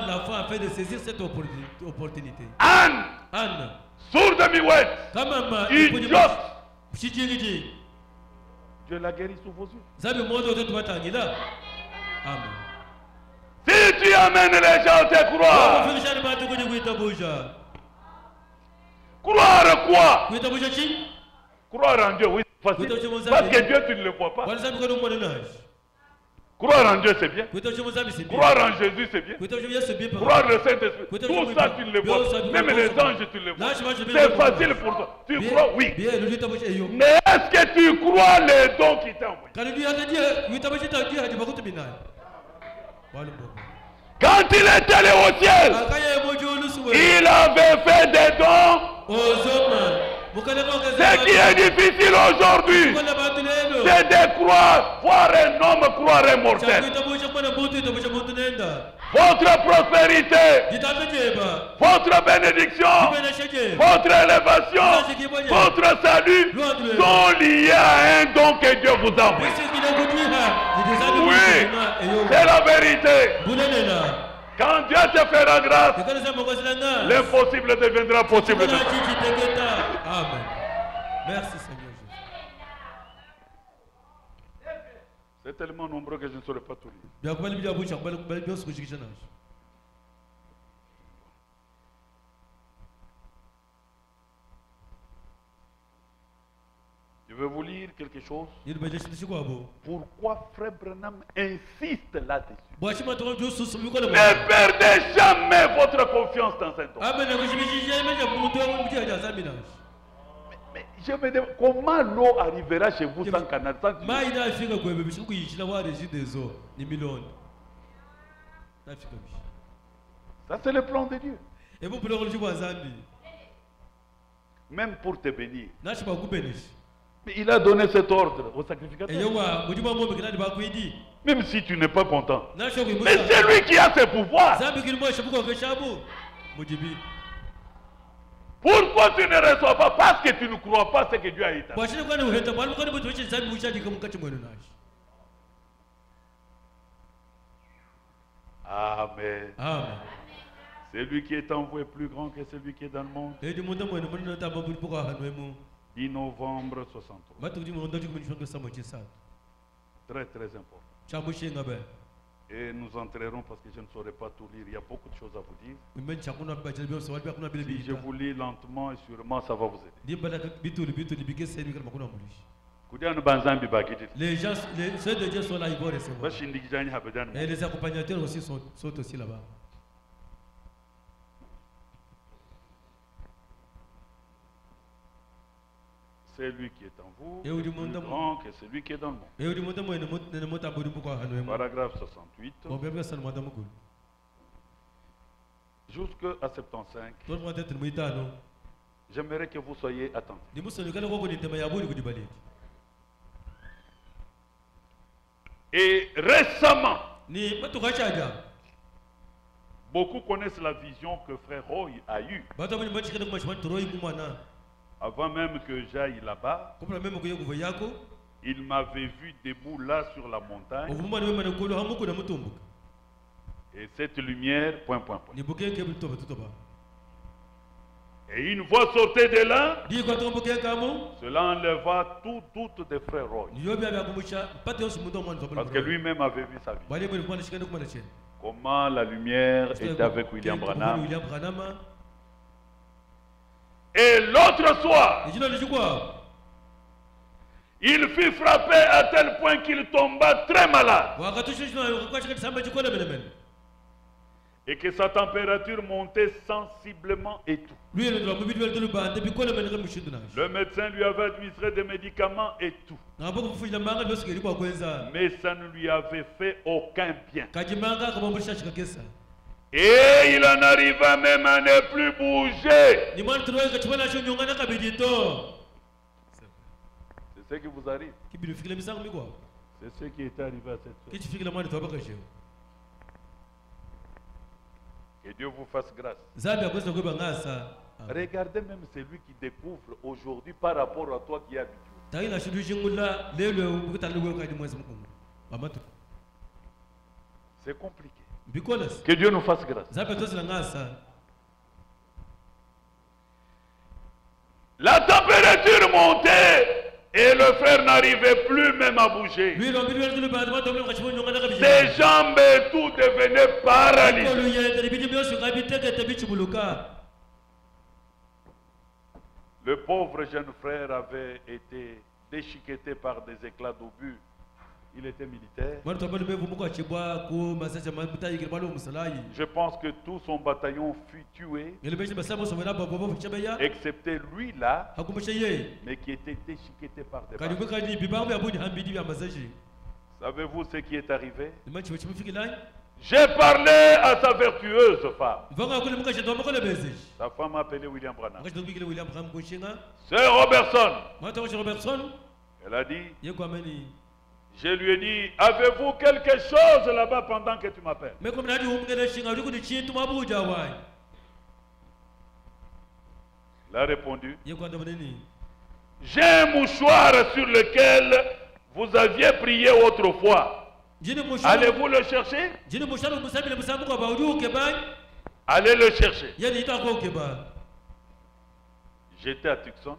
la foi afin de saisir cette opportunité. Anne, sourde de miouette, idiote. Dieu l'a guéri sous vos yeux. Amen. Si tu amènes les gens à te croire, croire quoi? Croire en Dieu, oui. Facile. Parce que Dieu, tu ne le vois pas. Croire en Dieu, c'est bien. Croire en Jésus, c'est bien. Croire le Saint-Esprit, tout ça, tu ne le vois pas. Même les anges, tu ne le vois pas. C'est facile pour toi. Tu crois, oui. Mais est-ce que tu crois les dons qui t'ont envoyés? Quand il est allé au ciel, il avait fait des dons. Ce qui est difficile aujourd'hui, c'est de croire, voir un homme, croire un mortel. Votre prospérité, votre bénédiction, votre élévation, votre salut sont liés à un don que Dieu vous a envoyé. Oui, c'est la vérité. Quand Dieu te fera grâce, l'impossible deviendra possible. Amen. Merci Seigneur Jésus. C'est tellement nombreux que je ne saurais pas tout lire. Je Je vais vous lire quelque chose. Yini ba leswi xi kwabo. Pourquoi Frère Branham insiste là-dessus? Ba xi matoro jo susu mi kola. Ne perdez jamais votre confiance dans cet homme. Amen ko xi xi xi muntu wa mu tshaya samina. Mais je me demande comment l'eau arrivera chez vous sans canal, sans tuyau? Mai na fika kwebe bishi ku yishila wa rezidezo ni milioni. Na fika bishi. Ça c'est le plan de Dieu. Et vous pouvez le voir Zambi. Même pour te bénir. Na shi ba ku benishi. Mais il a donné cet ordre au sacrificateur. Ewa mujuma mo bekina ba ku idi. Même si tu n'es pas content. Na shi ku Mais c'est lui qui a ses pouvoirs. Zambi kin mo shabu ko shabu. Mujibi. Pourquoi tu ne reçois pas? Parce que tu ne crois pas ce que Dieu a établi. Ba shi ko ne uheta ba ko ne butu shi Zambi mushaji ko mukati mwenu nashi. Amen. Amen. Celui qui est en vous est plus grand que celui qui est dans le monde. 10 novembre 63. Très très important. Et nous entrerons parce que je ne saurais pas tout lire. Il y a beaucoup de choses à vous dire. Si je vous lis lentement et sûrement ça va vous aider. Les gens, ceux de Dieu sont là, ils vont recevoir. Et les accompagnateurs aussi sont aussi là-bas. C'est lui qui est en vous, plus grand que celui qui est dans le monde. Paragraphe 68. Jusqu'à 75. J'aimerais que vous soyez attentifs. Et récemment, beaucoup connaissent la vision que Frère Roy a eue. Avant même que j'aille là-bas, il m'avait vu debout là sur la montagne. Et cette lumière, point. Et une voix sortait de là. Cela enleva tout doute de Frère Roy. Parce que lui-même avait vu sa vie. Comment la lumière était avec William Branham. Et l'autre soir, il fut frappé à tel point qu'il tomba très malade. Et que sa température montait sensiblement et tout. Le médecin lui avait administré des médicaments et tout. Mais ça ne lui avait fait aucun bien. Et il en arriva même à ne plus bouger. C'est ce qui vous arrive. C'est ce qui est arrivé à cette soeur. Que Dieu vous fasse grâce. Regardez même celui qui découvre aujourd'hui par rapport à toi qui es habitué. C'est compliqué. Que Dieu nous fasse grâce. La température montait et le frère n'arrivait plus même à bouger. Ses jambes et tout devenaient paralysées. Le pauvre jeune frère avait été déchiqueté par des éclats d'obus. Il était militaire. Je pense que tout son bataillon fut tué, excepté lui là, mais qui était déchiqueté par des balles. Savez-vous ce qui est arrivé? J'ai parlé à sa vertueuse femme. Sa femme appelée William Branham. Sœur Robertson. Elle a dit, je lui ai dit, avez-vous quelque chose là-bas pendant que tu m'appelles? Elle a répondu, j'ai un mouchoir sur lequel vous aviez prié autrefois. Allez-vous le chercher? Allez le chercher. J'étais à Tucson.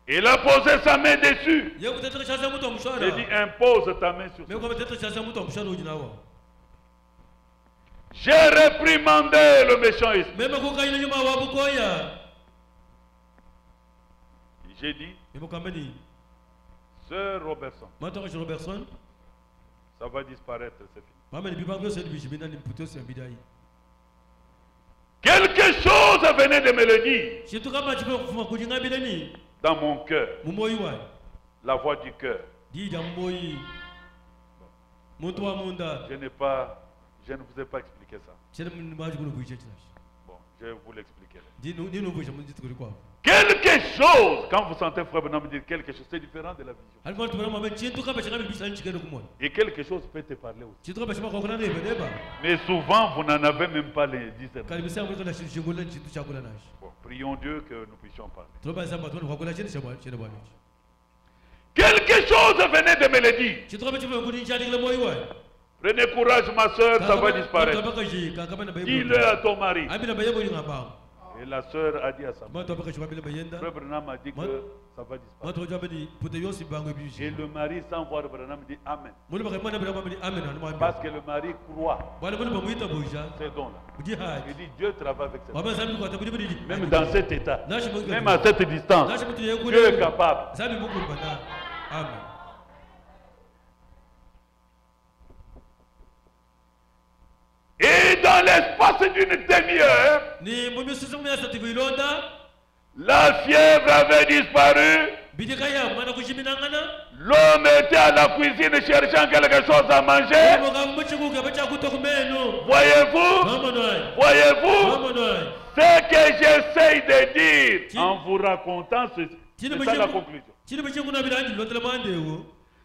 Il a posé sa main dessus. J'ai dit, impose ta main sur ça. J'ai réprimandé le méchant esprit. J'ai dit, Imokambani. Sœur Robertson, Maintenant, je Robertson. ça va disparaître, c'est fini. Maman, il peut pas se dire, je suis un Quelque chose venait de me le dire si tu as tu peux dans mon cœur, Mumoiwa. la voix du cœur. Dis Jamboy. Montoa Monda. Je ne vous ai pas expliqué ça. Bon, je vais vous l'expliquer. Quelque chose, quand vous sentez Frère Branham dire quelque chose, c'est différent de la vision. Et quelque chose peut te parler aussi. Mais souvent, vous n'en avez même pas les discernements. Bon, prions Dieu que nous puissions parler. Quelque chose venait de me le dire. Prenez courage, ma soeur, ça va disparaître. Dis-le à ton mari. Et la soeur a dit à sa mère. Frère Branham a dit que ça va disparaître. Et le mari, sans voir Branham, dit Amen. Parce que le mari croit ces dons-là. Il dit Dieu travaille avec ces dons. Même dans cet état, même à cette distance, Dieu est capable. Amen. Et dans l'espace d'une demi-heure, la fièvre avait disparu. L'homme était à la cuisine cherchant quelque chose à manger. Voyez-vous ce que j'essaye de dire en vous racontant ceci. C'est ça la conclusion.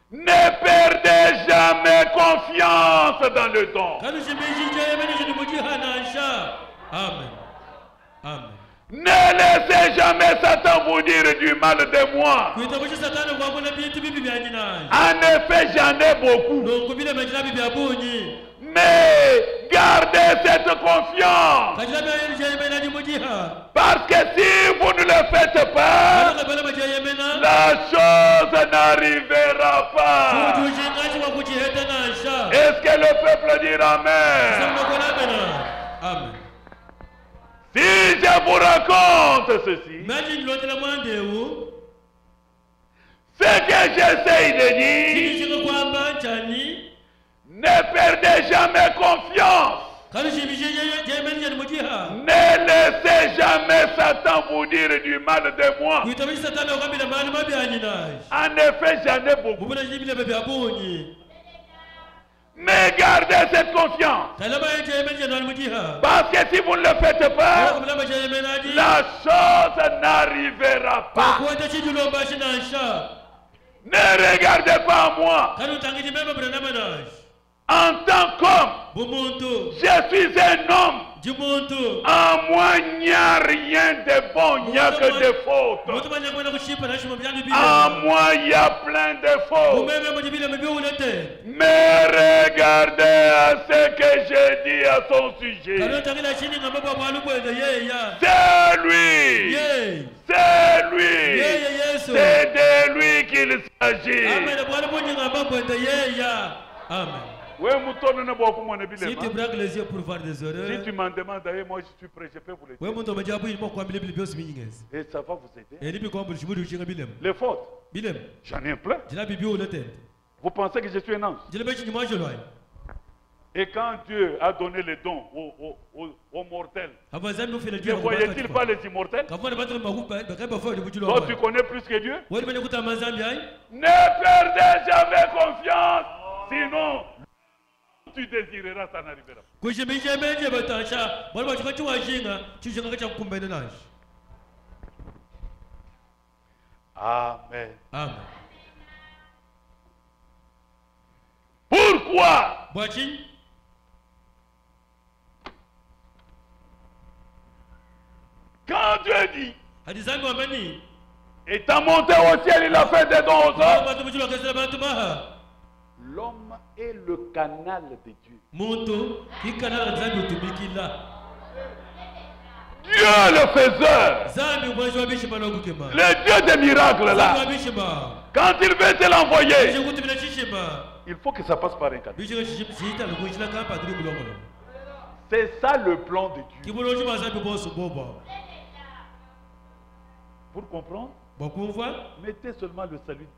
Ne perdez jamais confiance dans le don. Amen. Amen. Ne laissez jamais Satan vous dire du mal de moi. En effet, j'en ai beaucoup. Mais gardez cette confiance. Parce que si vous ne le faites pas, la chose n'arrivera pas. Est-ce que le peuple dira Amen? Amen. Si je vous raconte ceci, ce que j'essaye de dire, ne perdez jamais confiance. Ne laissez jamais Satan vous dire du mal de moi. En effet, j'en ai beaucoup. Mais gardez cette confiance. Parce que si vous ne le faites pas, la chose n'arrivera pas. Ne regardez pas à moi. En tant qu'homme, je suis un homme. En moi, il n'y a rien de bon, il n'y a que des fautes. En moi, il y a plein de fautes. Mais regardez à ce que j'ai dit à son sujet. C'est lui. C'est lui. C'est de lui qu'il s'agit. Amen. Si tu braques les yeux pour voir des horreurs, si tu m'en demandes d'ailleurs, moi je suis prêt, je peux vous le dire. Et ça va vous aider. Les fautes, j'en ai plein. Vous pensez que je suis un ange? Et quand Dieu a donné les dons aux mortels, ne voyait-il pas les immortels? Toi tu connais plus que Dieu? Ne perdez jamais confiance, sinon tu désireras, ça n'arrivera pas. Amen. Amen. Pourquoi? Quand Dieu dit, étant monté au ciel, il a fait des dons aux hommes. L'homme est le canal de Dieu. Dieu le faiseur, le Dieu des miracles là, quand il veut te l'envoyer, il faut que ça passe par un canal. C'est ça le plan de Dieu. Pour comprendre, bakumva mettez seulement le salut,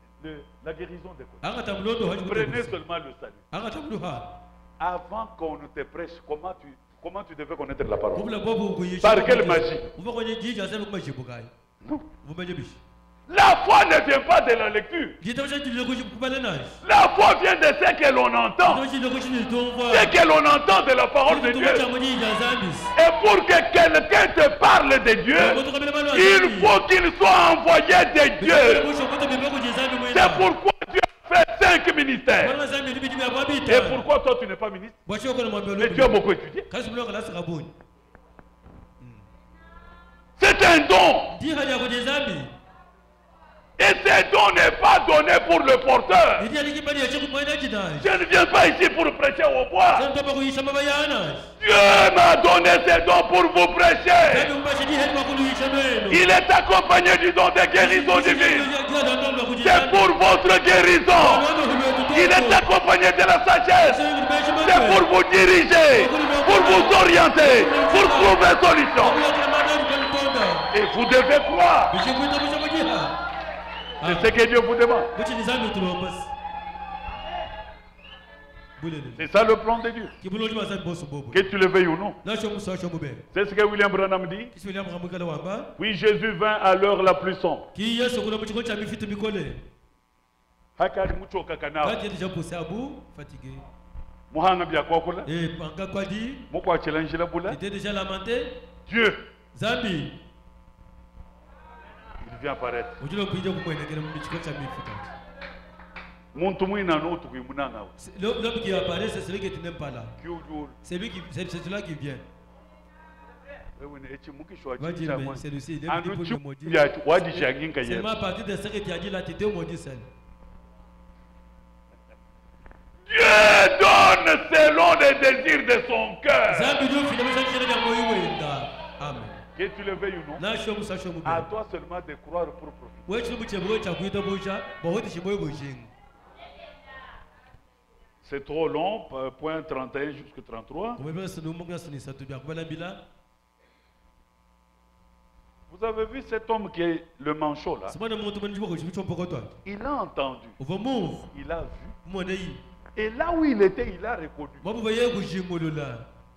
la guérison des côtés. angatamlondo Prenez seulement le salut. angatamluha Avant qu'on ne te prêche, comment tu devais connaître la parole? kubula bobu kuyisha Par quelle magie? uva kwenye jiji asema kumajibukai Non. vumenye bishi La foi ne vient pas de la lecture. jitabasha jile kushikubale nashi La foi vient de ce que l'on entend. Ce que l'on entend de la parole de Dieu. Et pour que quelqu'un te parle de Dieu, il faut qu'il soit envoyé de Dieu. C'est pourquoi Dieu a fait 5 ministères. Et pourquoi toi tu n'es pas ministre? Mais tu as beaucoup étudié. C'est un don. Et ce don n'est pas donné pour le porteur. Je ne viens pas ici pour prêcher au bois. Dieu m'a donné ce don pour vous prêcher. Il est accompagné du don de guérison divine. C'est pour votre guérison. Il est accompagné de la sagesse. C'est pour vous diriger, pour vous orienter, pour trouver solution. Et vous devez croire. C'est ce que Dieu vous demande. C'est ça le plan de Dieu. Que tu le veuilles ou non. C'est ce que William Branham dit. Oui, Jésus vint à l'heure la plus sombre. était déjà lamenté. Dieu, Zambi il vient apparaître. l'homme qui apparaît, c'est celui que tu n'aimes pas là. C'est celui qui vient. Va dire, mais celui-ci, il est venu pour le maudire. Seulement à partir de ce que tu as dit là, tu t'es maudit seul. Dieu donne selon les désirs de son cœur. Amen. Que tu le veuilles ou non, à toi seulement de croire pour profiter. C'est trop long, point 31 jusqu'à 33. Vous avez vu cet homme qui est le manchot là? Il a entendu, il a vu. Et là où il était, il a reconnu.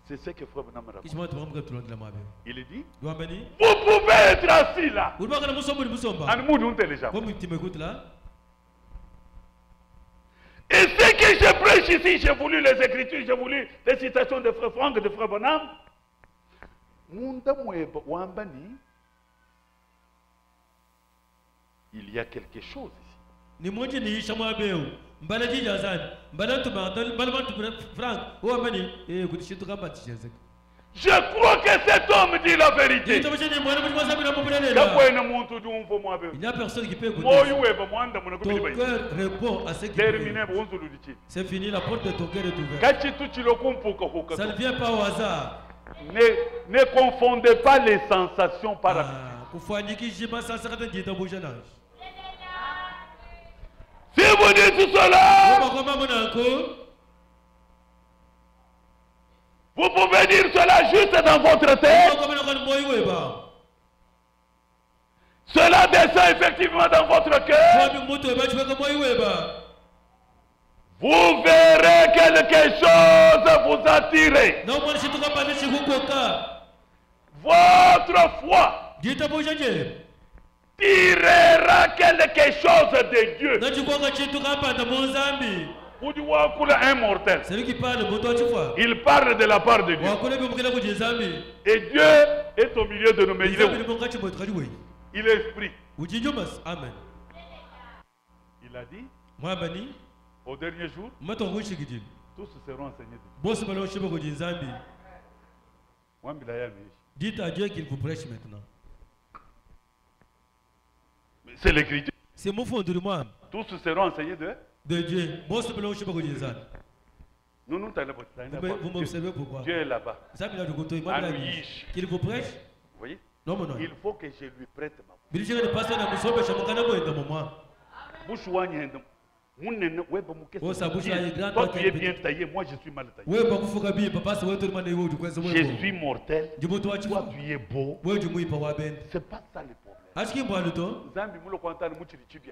C'est ce que Frère Branham raconte. Il est dit, vous pouvez être assis là. Et ce que je prêche ici, j'ai voulu les Écritures, j'ai voulu les citations de Frère Franck et de Frère Branham. Il y a quelque chose ici. Je crois que cet homme dit la vérité. Il n'y a personne qui peut écouter. Ton cœur répond à ce qu'il veut. C'est fini, la porte de ton cœur est ouverte. Ça ne vient pas au hasard. Ne confondez pas les sensations par la Si vous dites cela, vous pouvez dire cela juste dans votre tête. Cela descend effectivement dans votre cœur. Vous verrez quelque chose vous attirer. Votre foi tirera quelque chose de Dieu. Un mortel. Celui qui parle, il parle de la part de Dieu. Et Dieu est au milieu de nous. Mais il est esprit. Amen. Il a dit au dernier jour, tous seront enseignés. Dites à Dieu qu'il vous prêche maintenant. C'est l'écriture. C'est mon fond de moi. Tous seront enseignés de Dieu. Vous m'observez pourquoi? Dieu est là-bas. Qu'il vous prêche? Vous voyez? Non, non. Il faut que je lui prête ma Toi tu es bien taillé, moi je suis mal taillé. Je suis mortel, toi tu es beau. C'est pas ça le problème.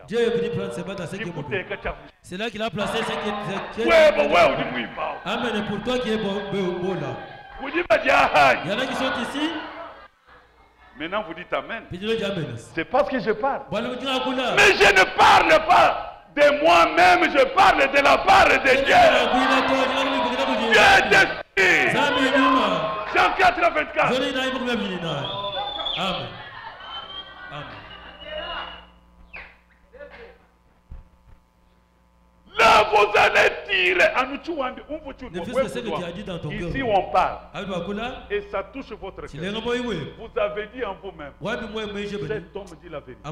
Dieu est venu prendre ses mains dans ce qui est mauvais. C'est là qu'il a placé ce qui est. Amen. Pour toi qui est beau là. Il y en a qui sont ici. Maintenant vous dites Amen. Amen. C'est parce que je parle. Mais je ne parle pas de moi-même, je parle de la part de Dieu. Dieu t'esprit. Jean 4, 24. Amen. Amen. Là, vous allez tirer. Ici, on parle. Et ça touche votre cœur. Vous avez dit en vous-même. Cet homme dit la vérité.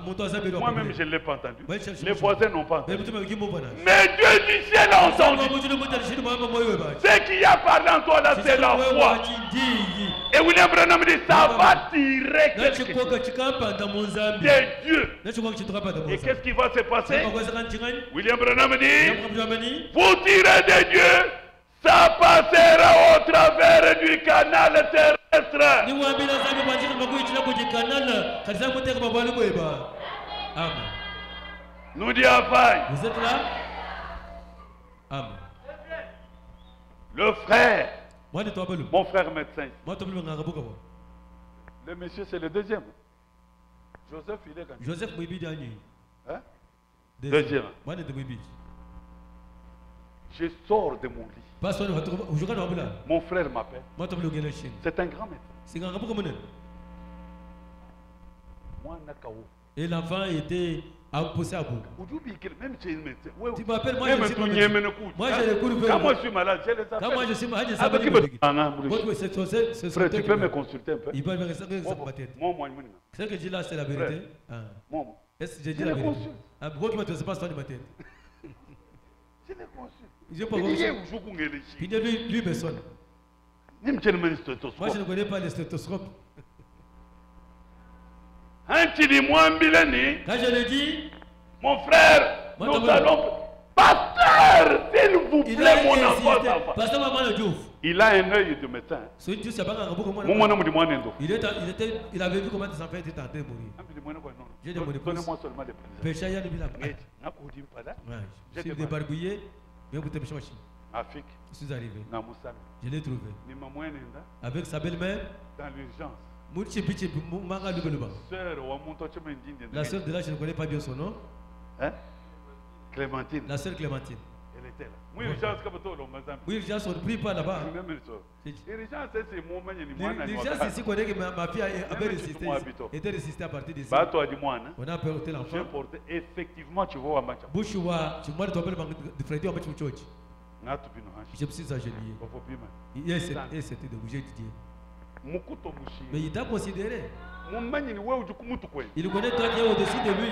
Moi-même, je ne l'ai pas entendu. Les voisins n'ont pas entendu. Mais Dieu du ciel a entendu. Ce qui a parlé en toi là, c'est la foi. Et William Branham dit ça va tirer quelque chose de Dieu. Et qu'est-ce qui va se passer? William Branham dit vous tirez de Dieu, ça passera au travers du canal terrestre. Nous dit Afaï. Vous êtes là? Amen. Le frère, mon frère médecin. Le monsieur, c'est le deuxième. Joseph, il est quand même. Joseph Mouibi dernier. Hein? Deuxième. Je sors de mon lit. Mon frère m'appelle. C'est un grand médecin. Et l'enfant était poussé à bout. Tu m'appelles, moi je suis malade. Quand moi je suis malade, j'ai les affaires. Quand moi je suis malade, frère, tu peux me consulter un peu? Il va me rester avec ma tête. Ce que je dis là, c'est la vérité. Est-ce que je dis la vérité? Pourquoi tu ne me pas de ma tête? Je les consulte. Lui me sonne. Moi je ne connais pas le stéthoscope. Quand je le dis, mon frère, nous allons. Pasteur, s'il vous plaît, mon enfant. Pasteur Maman Diouf. Il a un œil de médecin. Il avait vu comment tes enfants étaient tentés de mourir. J'ai demandé donnez-moi seulement des présents. Je suis débarbouillé, mais vous êtes machine. Je suis arrivé. Je l'ai trouvé. Avec sa belle-mère. Dans l'urgence. La sœur de là, je ne connais pas bien son nom. Hein? Clémentine. La sœur Clémentine. Elle était là. Oui, urgence comme toi, oui, urgence, on ne prie pas là-bas. L'urgence ici, connaît que ma fille avait résisté. Était résistée à partir d'ici. On a apporté l'enfant. Effectivement, tu vois, Bouchoua, tu m'as dit de frère, tu m'as dit. Je me suis agenouillé. Et c'était de bouger Didier. Mais il t'a considéré. Il connaît toi qui es au-dessus de lui.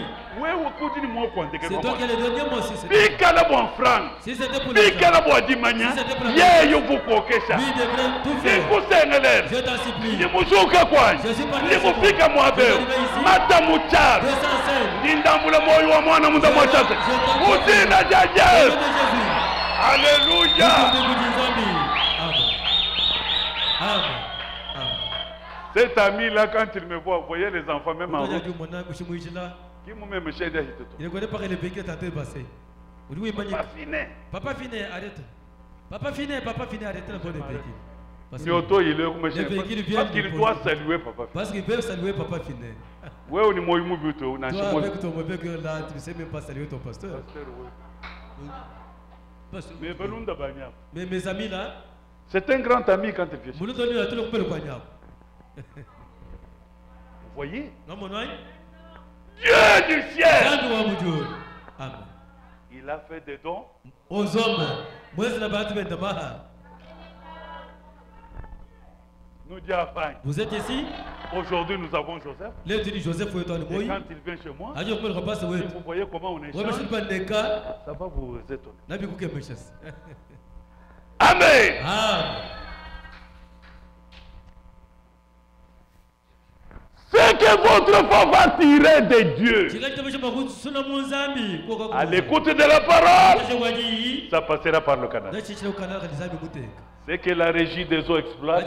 C'est toi qui es le dernier mot. Si c'était pour le lui devrait tout faire. Je t'en supplie. Je suis parti. Alléluia. Amen. Cet ami-là, quand il me voit, vous voyez les enfants, même en route. Il ne connaît pas que le véhicule est en train de passer. Papa Finet, arrête. Papa Finet, arrête le véhicule. Parce qu'il doit saluer Papa Finet. Parce qu'il veut saluer Papa Finet. Toi, avec ton mauvais cœur là, tu ne sais même pas saluer ton pasteur. Mais mes amis là, c'est un grand ami quand il vient. Vous voyez? Dieu du ciel! Amen. Il a fait des dons aux hommes. Nous dit à Fagne. Vous êtes ici? Aujourd'hui, nous avons Joseph. Et quand il vient chez moi, vous voyez comment on échange, ça va vous étonner. Amen. Ce que votre foi va tirer de Dieu, à l'écoute de la parole, ça passera par le canal. C'est que la régie des eaux exploite.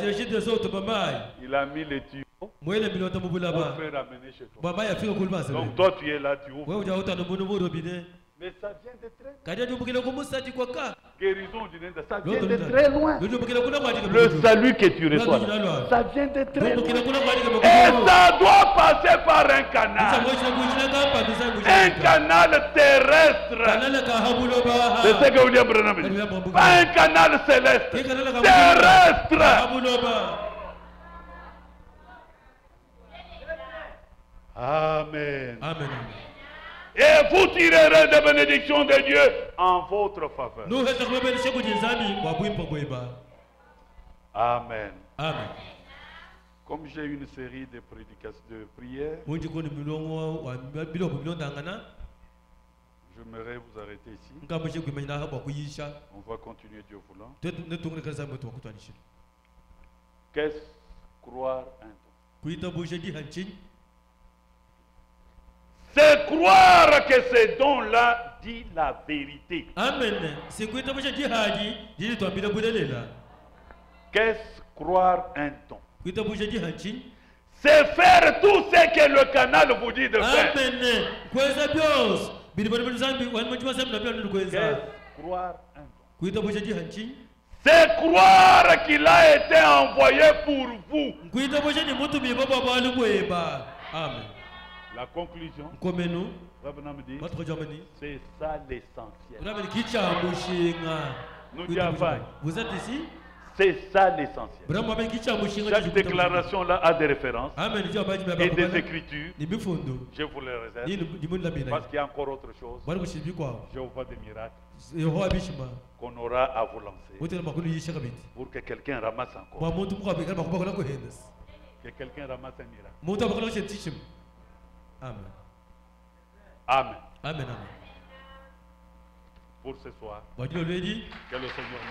Il a mis les tuyaux. Moi, les millions de moules là-bas. Frère amené chez toi. Baba, il y a fait un coup. Donc toi, tu es là, tu ouvres. Ouais, tu as autant de bonhommes au robinet. Mais ça vient de très loin. Guérison du nez, ça vient de très loin. Le salut que tu reçois, Ça vient de très loin. et ça doit passer par un canal. Un canal terrestre. C'est ce que William Branham dit. Pas un canal céleste. Terrestre. Amen. Amen. Et vous tirerez des bénédictions de Dieu en votre faveur. Amen. Amen. Comme j'ai une série de prédications, de prières, j'aimerais vous arrêter ici. On va continuer Dieu voulant. Qu'est-ce croire un don? C'est croire que ce don-là dit la vérité. Amen. Qu'est-ce croire un don? C'est faire tout ce que le canal vous dit de faire. Amen. Qu'est-ce croire un don? C'est croire qu'il a été envoyé pour vous. Amen. La conclusion, c'est ça l'essentiel. Nous disons, vous êtes ici? c'est ça l'essentiel. Chaque déclaration là a des références et des écritures. Je vous les réserve parce qu'il y a encore autre chose. Je vous vois des miracles qu'on aura à vous lancer pour que quelqu'un ramasse encore. Que quelqu'un ramasse un miracle. Amen. Amen. Amen. Pour ce soir, que le Seigneur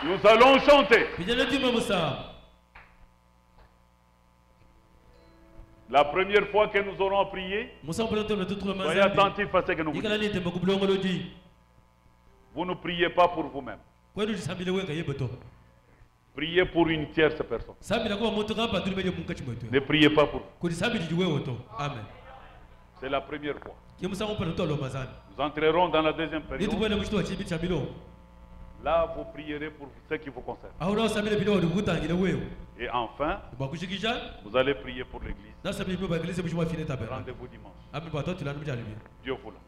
nous allons chanter. La première fois que nous aurons prié, soyez attentifs à ce que nous vous disons. Vous ne priez pas pour vous-même. Priez pour une tierce personne. Ne priez pas pour vous. Amen. C'est la première fois. Nous entrerons dans la deuxième période. Là, vous prierez pour ce qui vous concerne. Et enfin, vous allez prier pour l'église. Rendez-vous dimanche. Dieu voulant.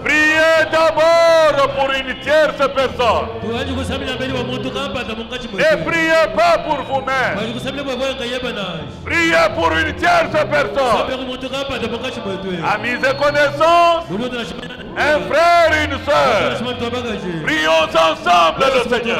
Priez d'abord pour une tierce personne. Ne priez pas pour vous-même. Priez pour une tierce personne. Amis et connaissances, un frère et une sœur. Prions ensemble le Seigneur.